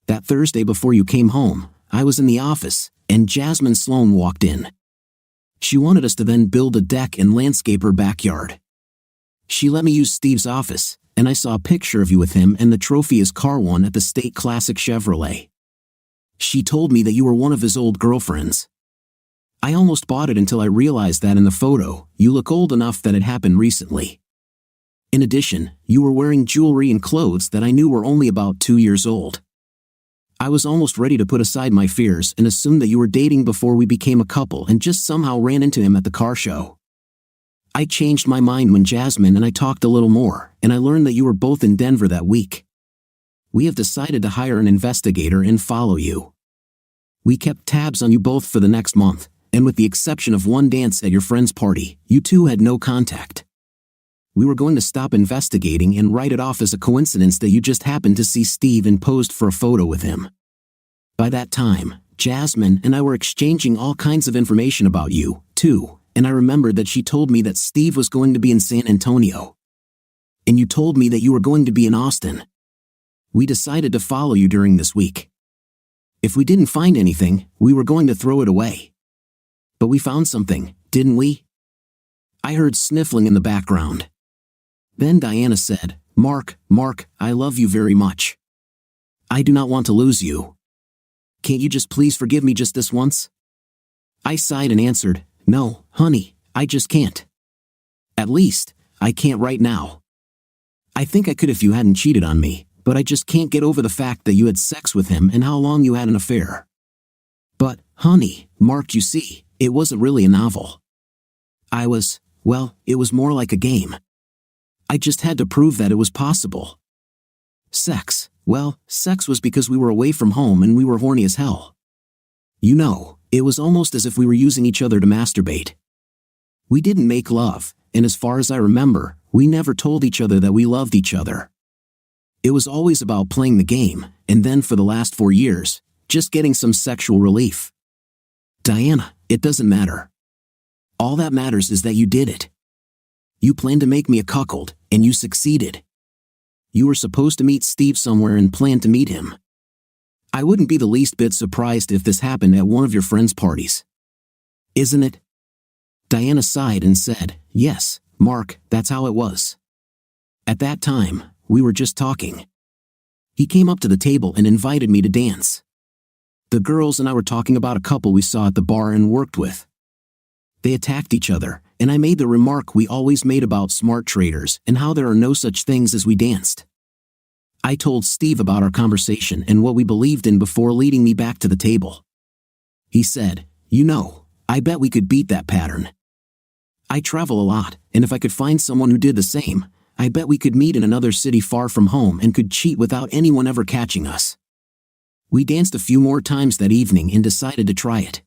That Thursday before you came home, I was in the office, and Jasmine Sloan walked in. She wanted us to then build a deck and landscape her backyard. She let me use Steve's office, and I saw a picture of you with him and the trophy his car won at the State Classic Chevrolet. She told me that you were one of his old girlfriends. I almost bought it until I realized that in the photo, you look old enough that it happened recently. In addition, you were wearing jewelry and clothes that I knew were only about 2 years old. I was almost ready to put aside my fears and assume that you were dating before we became a couple and just somehow ran into him at the car show. I changed my mind when Jasmine and I talked a little more, and I learned that you were both in Denver that week. We have decided to hire an investigator and follow you. We kept tabs on you both for the next month, and with the exception of one dance at your friend's party, you two had no contact. We were going to stop investigating and write it off as a coincidence that you just happened to see Steve and posed for a photo with him. By that time, Jasmine and I were exchanging all kinds of information about you, too, and I remembered that she told me that Steve was going to be in San Antonio. And you told me that you were going to be in Austin. We decided to follow you during this week. If we didn't find anything, we were going to throw it away. But we found something, didn't we? I heard sniffling in the background. Then Diana said, Mark, I love you very much. I do not want to lose you. Can't you just please forgive me just this once? I sighed and answered, no, honey, I just can't. At least, I can't right now. I think I could if you hadn't cheated on me, but I just can't get over the fact that you had sex with him and how long you had an affair. But, honey, Mark, you see, it wasn't really a novel. It was more like a game. I just had to prove that it was possible. Sex was because we were away from home and we were horny as hell. You know, it was almost as if we were using each other to masturbate. We didn't make love, and as far as I remember, we never told each other that we loved each other. It was always about playing the game, and then for the last 4 years, just getting some sexual relief. Diana, it doesn't matter. All that matters is that you did it. You planned to make me a cuckold, and you succeeded. You were supposed to meet Steve somewhere and planned to meet him. I wouldn't be the least bit surprised if this happened at one of your friends' parties. Isn't it? Diana sighed and said, Yes, Mark, that's how it was. At that time, we were just talking. He came up to the table and invited me to dance. The girls and I were talking about a couple we saw at the bar and worked with. They attacked each other, and I made the remark we always made about smart traders and how there are no such things as we danced. I told Steve about our conversation and what we believed in before leading me back to the table. He said, I bet we could beat that pattern. I travel a lot, and if I could find someone who did the same, I bet we could meet in another city far from home and could cheat without anyone ever catching us. We danced a few more times that evening and decided to try it.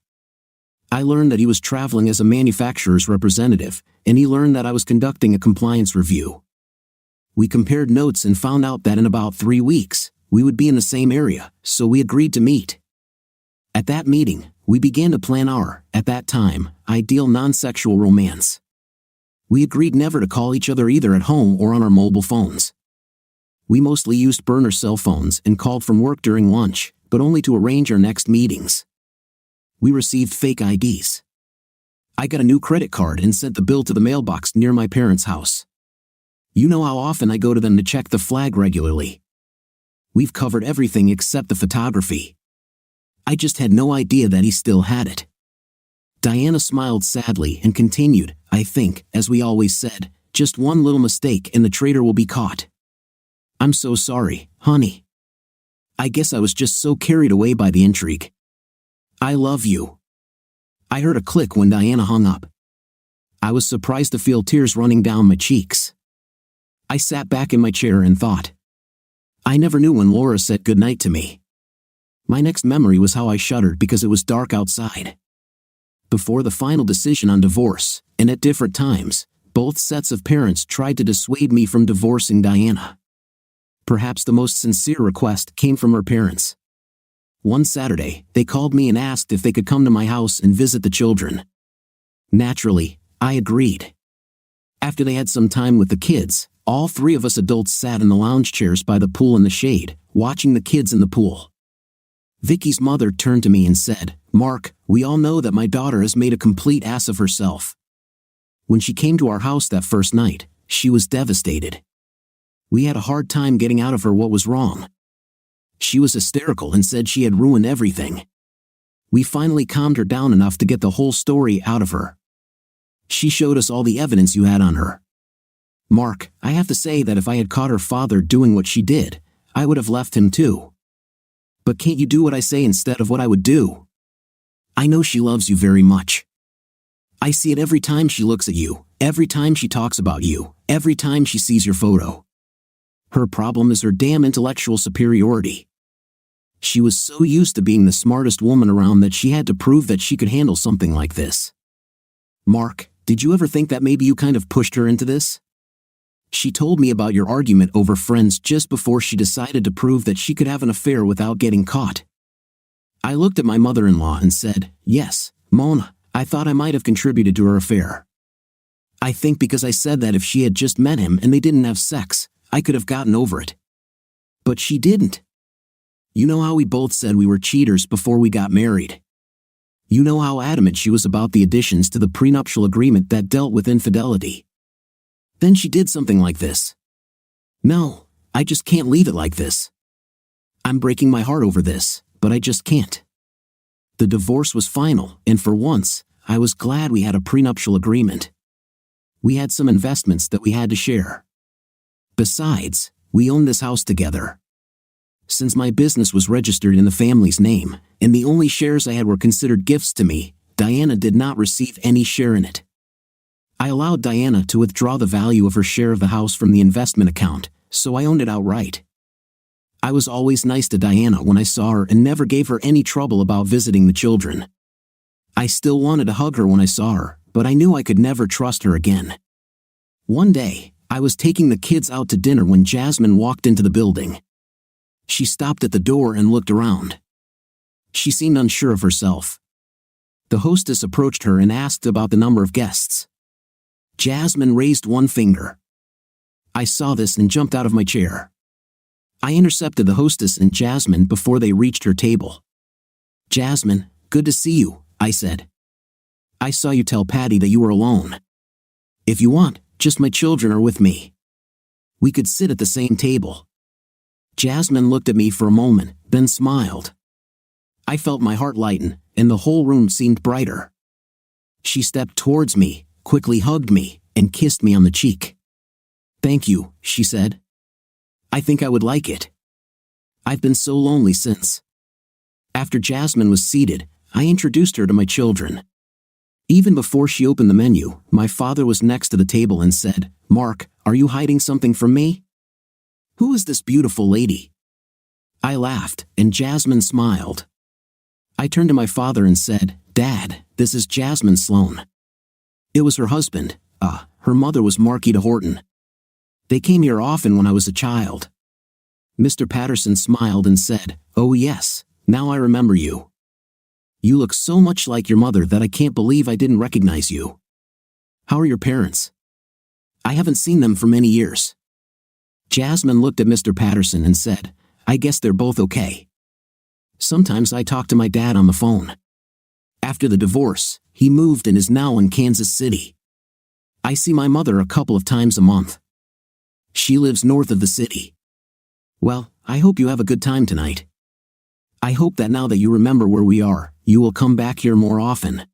I learned that he was traveling as a manufacturer's representative, and he learned that I was conducting a compliance review. We compared notes and found out that in about 3 weeks, we would be in the same area, so we agreed to meet. At that meeting, we began to plan our, at that time, ideal non-sexual romance. We agreed never to call each other either at home or on our mobile phones. We mostly used burner cell phones and called from work during lunch, but only to arrange our next meetings. We received fake IDs. I got a new credit card and sent the bill to the mailbox near my parents' house. You know how often I go to them to check the flag regularly. We've covered everything except the photography. I just had no idea that he still had it. Diana smiled sadly and continued, I think, as we always said, just one little mistake and the traitor will be caught. I'm so sorry, honey. I guess I was just so carried away by the intrigue. I love you. I heard a click when Diana hung up. I was surprised to feel tears running down my cheeks. I sat back in my chair and thought. I never knew when Laura said goodnight to me. My next memory was how I shuddered because it was dark outside. Before the final decision on divorce, and at different times, both sets of parents tried to dissuade me from divorcing Diana. Perhaps the most sincere request came from her parents. One Saturday, they called me and asked if they could come to my house and visit the children. Naturally, I agreed. After they had some time with the kids, all 3 of us adults sat in the lounge chairs by the pool in the shade, watching the kids in the pool. Vicky's mother turned to me and said, Mark, we all know that my daughter has made a complete ass of herself. When she came to our house that first night, she was devastated. We had a hard time getting out of her what was wrong. She was hysterical and said she had ruined everything. We finally calmed her down enough to get the whole story out of her. She showed us all the evidence you had on her. Mark, I have to say that if I had caught her father doing what she did, I would have left him too. But can't you do what I say instead of what I would do? I know she loves you very much. I see it every time she looks at you, every time she talks about you, every time she sees your photo. Her problem is her damn intellectual superiority. She was so used to being the smartest woman around that she had to prove that she could handle something like this. Mark, did you ever think that maybe you kind of pushed her into this? She told me about your argument over friends just before she decided to prove that she could have an affair without getting caught. I looked at my mother-in-law and said, Yes, Mona, I thought I might have contributed to her affair. I think because I said that if she had just met him and they didn't have sex, I could have gotten over it. But she didn't. You know how we both said we were cheaters before we got married. You know how adamant she was about the additions to the prenuptial agreement that dealt with infidelity. Then she did something like this. No, I just can't leave it like this. I'm breaking my heart over this, but I just can't. The divorce was final, and for once, I was glad we had a prenuptial agreement. We had some investments that we had to share. Besides, we owned this house together. Since my business was registered in the family's name, and the only shares I had were considered gifts to me, Diana did not receive any share in it. I allowed Diana to withdraw the value of her share of the house from the investment account, so I owned it outright. I was always nice to Diana when I saw her and never gave her any trouble about visiting the children. I still wanted to hug her when I saw her, but I knew I could never trust her again. One day, I was taking the kids out to dinner when Jasmine walked into the building. She stopped at the door and looked around. She seemed unsure of herself. The hostess approached her and asked about the number of guests. Jasmine raised one finger. I saw this and jumped out of my chair. I intercepted the hostess and Jasmine before they reached her table. "Jasmine, good to see you," I said. "I saw you tell Patty that you were alone. If you want, just my children are with me. We could sit at the same table." Jasmine looked at me for a moment, then smiled. I felt my heart lighten, and the whole room seemed brighter. She stepped towards me, quickly hugged me, and kissed me on the cheek. "Thank you," she said. "I think I would like it. I've been so lonely since." After Jasmine was seated, I introduced her to my children. Even before she opened the menu, my father was next to the table and said, "Mark, are you hiding something from me? Who is this beautiful lady?" I laughed, and Jasmine smiled. I turned to my father and said, "Dad, this is Jasmine Sloan." It was her husband. Her mother was Marquita Horton. They came here often when I was a child. Mr. Patterson smiled and said, "Oh yes, now I remember you. You look so much like your mother that I can't believe I didn't recognize you. How are your parents? I haven't seen them for many years." Jasmine looked at Mr. Patterson and said, "I guess they're both okay. Sometimes I talk to my dad on the phone. After the divorce, he moved and is now in Kansas City. I see my mother a couple of times a month. She lives north of the city. Well, I hope you have a good time tonight. I hope that now that you remember where we are, you will come back here more often."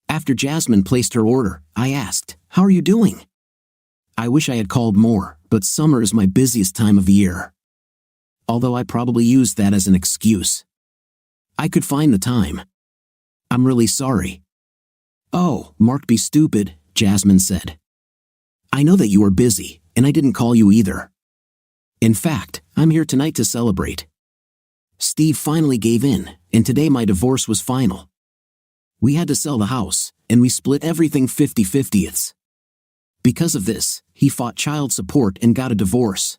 After Jasmine placed her order, I asked, "How are you doing?" I wish I had called more, but summer is my busiest time of year. Although I probably used that as an excuse. I could find the time. "I'm really sorry." "Oh, Mark, be stupid," Jasmine said. "I know that you are busy, and I didn't call you either. In fact, I'm here tonight to celebrate. Steve finally gave in, and today my divorce was final. We had to sell the house, and we split everything 50-50ths. Because of this, he fought child support and got a divorce.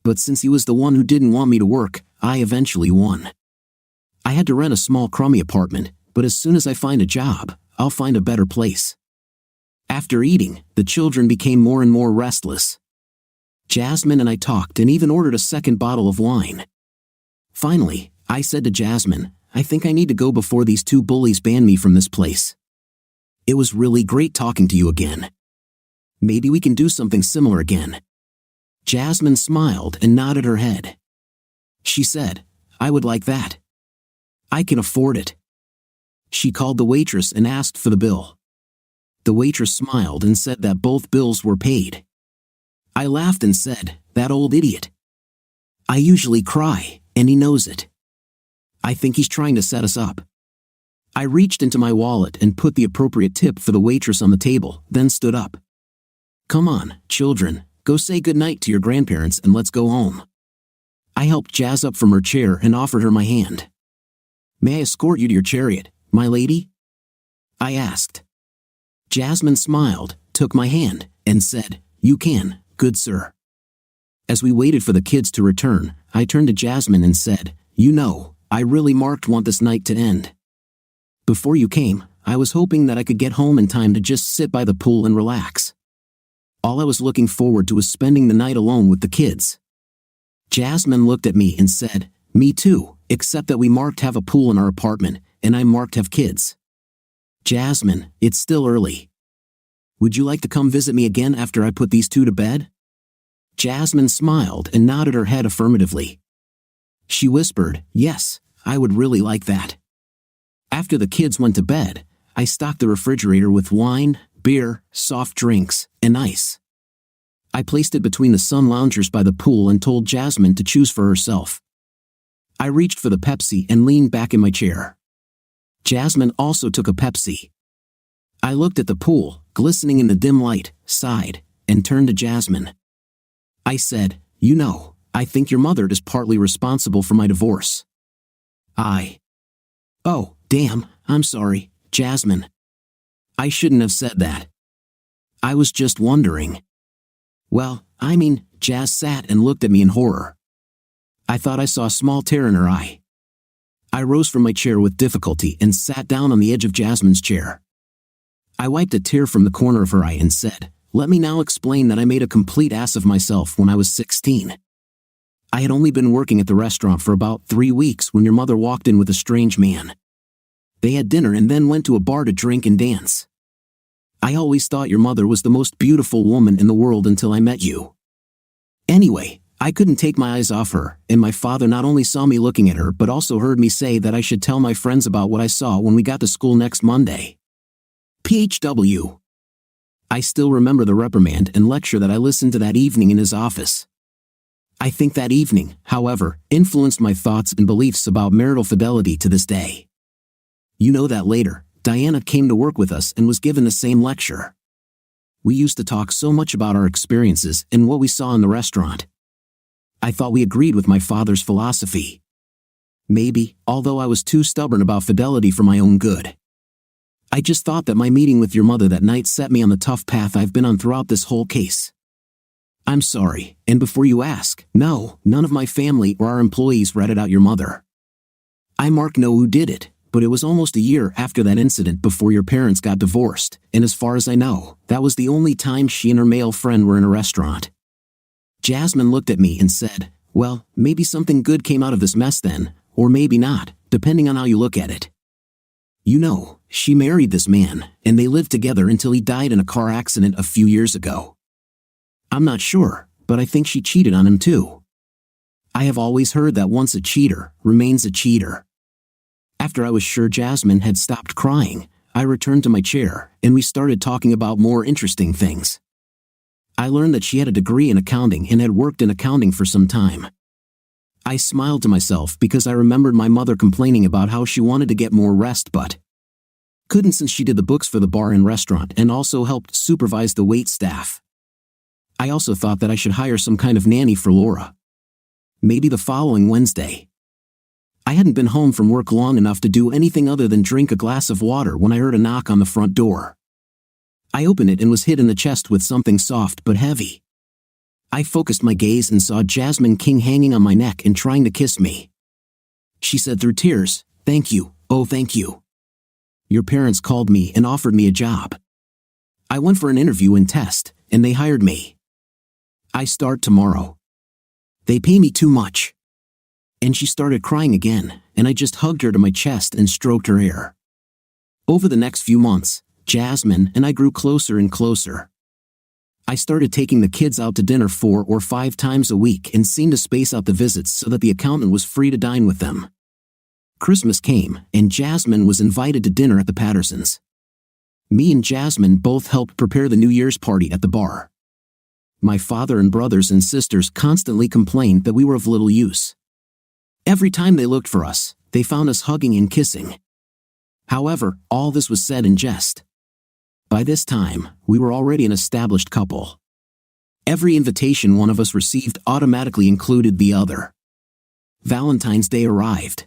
But since he was the one who didn't want me to work, I eventually won. I had to rent a small crummy apartment, but as soon as I find a job, I'll find a better place." After eating, the children became more and more restless. Jasmine and I talked and even ordered a second bottle of wine. Finally, I said to Jasmine, "I think I need to go before these two bullies ban me from this place. It was really great talking to you again. Maybe we can do something similar again." Jasmine smiled and nodded her head. She said, "I would like that. I can afford it." She called the waitress and asked for the bill. The waitress smiled and said that both bills were paid. I laughed and said, "That old idiot. I usually cry, and he knows it. I think he's trying to set us up." I reached into my wallet and put the appropriate tip for the waitress on the table, then stood up. "Come on, children, go say goodnight to your grandparents and let's go home." I helped Jazz up from her chair and offered her my hand. "May I escort you to your chariot, my lady?" I asked. Jasmine smiled, took my hand, and said, "You can, good sir." As we waited for the kids to return, I turned to Jasmine and said, "You know, I really want this night to end. Before you came, I was hoping that I could get home in time to just sit by the pool and relax. All I was looking forward to was spending the night alone with the kids." Jasmine looked at me and said, "Me too, except that we have a pool in our apartment, and I have kids. Jasmine, it's still early. Would you like to come visit me again after I put these two to bed?" Jasmine smiled and nodded her head affirmatively. She whispered, "Yes, I would really like that." After the kids went to bed, I stocked the refrigerator with wine, beer, soft drinks, and ice. I placed it between the sun loungers by the pool and told Jasmine to choose for herself. I reached for the Pepsi and leaned back in my chair. Jasmine also took a Pepsi. I looked at the pool, glistening in the dim light, sighed, and turned to Jasmine. I said, "You know, I think your mother is partly responsible for my divorce." "Oh, damn, I'm sorry, Jasmine. I shouldn't have said that. I was just wondering." "Well, Jazz sat and looked at me in horror. I thought I saw a small tear in her eye. I rose from my chair with difficulty and sat down on the edge of Jasmine's chair. I wiped a tear from the corner of her eye and said, "Let me now explain that I made a complete ass of myself when I was 16. I had only been working at the restaurant for about 3 weeks when your mother walked in with a strange man. They had dinner and then went to a bar to drink and dance. I always thought your mother was the most beautiful woman in the world until I met you. Anyway, I couldn't take my eyes off her, and my father not only saw me looking at her but also heard me say that I should tell my friends about what I saw when we got to school next Monday. PHW. I still remember the reprimand and lecture that I listened to that evening in his office. I think that evening, however, influenced my thoughts and beliefs about marital fidelity to this day. You know that later, Diana came to work with us and was given the same lecture. We used to talk so much about our experiences and what we saw in the restaurant. I thought we agreed with my father's philosophy. Maybe, although I was too stubborn about fidelity for my own good. I just thought that my meeting with your mother that night set me on the tough path I've been on throughout this whole case. I'm sorry, and before you ask, no, none of my family or our employees ratted out your mother. I know who did it, but it was almost a year after that incident before your parents got divorced, and as far as I know, that was the only time she and her male friend were in a restaurant. Jasmine looked at me and said, well, maybe something good came out of this mess then, or maybe not, depending on how you look at it. You know, she married this man, and they lived together until he died in a car accident a few years ago. I'm not sure, but I think she cheated on him too. I have always heard that once a cheater, remains a cheater. After I was sure Jasmine had stopped crying, I returned to my chair, and we started talking about more interesting things. I learned that she had a degree in accounting and had worked in accounting for some time. I smiled to myself because I remembered my mother complaining about how she wanted to get more rest but couldn't since she did the books for the bar and restaurant and also helped supervise the wait staff. I also thought that I should hire some kind of nanny for Laura. Maybe the following Wednesday. I hadn't been home from work long enough to do anything other than drink a glass of water when I heard a knock on the front door. I opened it and was hit in the chest with something soft but heavy. I focused my gaze and saw Jasmine King hanging on my neck and trying to kiss me. She said through tears, "Thank you, oh thank you. Your parents called me and offered me a job. I went for an interview and test, and they hired me. I start tomorrow. They pay me too much." And she started crying again, and I just hugged her to my chest and stroked her hair. Over the next few months, Jasmine and I grew closer and closer. I started taking the kids out to dinner 4 or 5 times a week and seemed to space out the visits so that the accountant was free to dine with them. Christmas came, and Jasmine was invited to dinner at the Pattersons. Me and Jasmine both helped prepare the New Year's party at the bar. My father and brothers and sisters constantly complained that we were of little use. Every time they looked for us, they found us hugging and kissing. However, all this was said in jest. By this time, we were already an established couple. Every invitation one of us received automatically included the other. Valentine's Day arrived.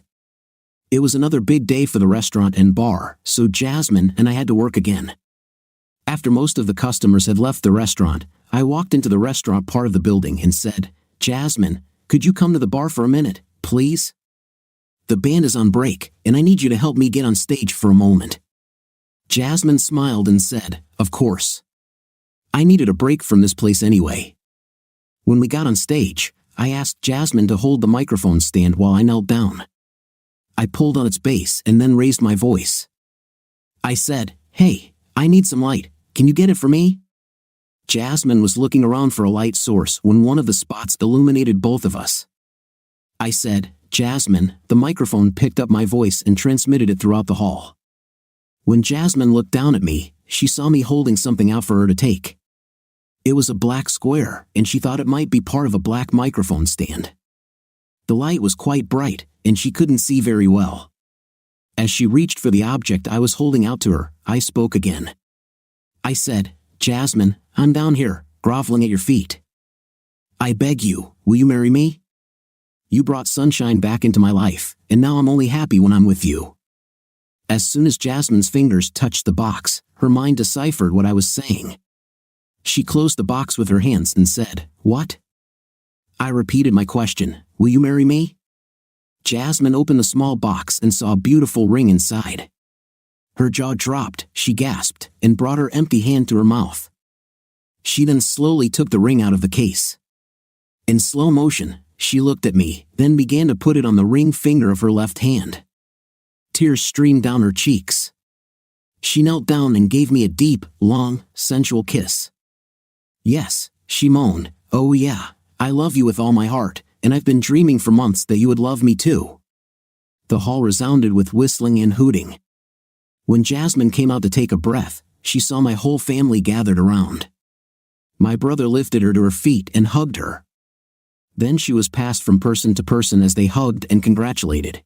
It was another big day for the restaurant and bar, so Jasmine and I had to work again. After most of the customers had left the restaurant, I walked into the restaurant part of the building and said, "Jasmine, could you come to the bar for a minute, please? The band is on break, and I need you to help me get on stage for a moment." Jasmine smiled and said, "Of course." I needed a break from this place anyway. When we got on stage, I asked Jasmine to hold the microphone stand while I knelt down. I pulled on its base and then raised my voice. I said, "Hey, I need some light, can you get it for me?" Jasmine was looking around for a light source when one of the spots illuminated both of us. I said, "Jasmine," the microphone picked up my voice and transmitted it throughout the hall. When Jasmine looked down at me, she saw me holding something out for her to take. It was a black square, and she thought it might be part of a black microphone stand. The light was quite bright, and she couldn't see very well. As she reached for the object I was holding out to her, I spoke again. I said, "Jasmine, I'm down here, groveling at your feet. I beg you, will you marry me? You brought sunshine back into my life, and now I'm only happy when I'm with you." As soon as Jasmine's fingers touched the box, her mind deciphered what I was saying. She closed the box with her hands and said, "What?" I repeated my question, "Will you marry me?" Jasmine opened the small box and saw a beautiful ring inside. Her jaw dropped, she gasped, and brought her empty hand to her mouth. She then slowly took the ring out of the case. In slow motion, She looked at me, then began to put it on the ring finger of her left hand. Tears streamed down her cheeks. She knelt down and gave me a deep, long, sensual kiss. "Yes," she moaned, "oh yeah, I love you with all my heart, and I've been dreaming for months that you would love me too." The hall resounded with whistling and hooting. When Jasmine came out to take a breath, she saw my whole family gathered around. My brother lifted her to her feet and hugged her. Then she was passed from person to person as they hugged and congratulated.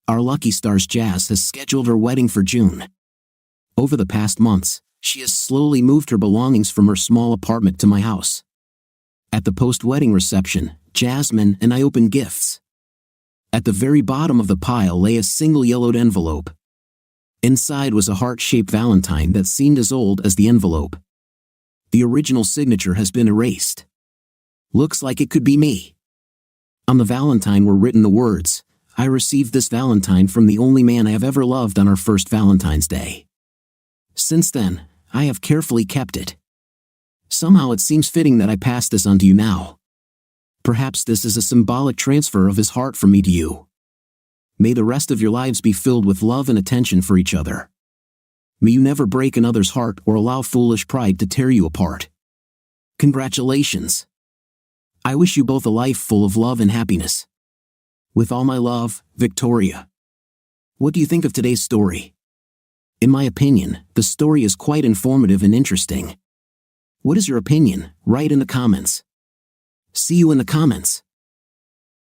Our lucky star's Jazz has scheduled her wedding for June. Over the past months, she has slowly moved her belongings from her small apartment to my house. At the post-wedding reception, Jasmine and I opened gifts. At the very bottom of the pile lay a single yellowed envelope. Inside was a heart-shaped valentine that seemed as old as the envelope. The original signature has been erased. Looks like it could be me. On the valentine were written the words, "I received this valentine from the only man I have ever loved on our first Valentine's Day." Since then, I have carefully kept it. Somehow it seems fitting that I pass this on to you now. Perhaps this is a symbolic transfer of his heart from me to you. May the rest of your lives be filled with love and attention for each other. May you never break another's heart or allow foolish pride to tear you apart. Congratulations. I wish you both a life full of love and happiness. With all my love, Victoria. What do you think of today's story? In my opinion, the story is quite informative and interesting. What is your opinion? Write in the comments. See you in the comments.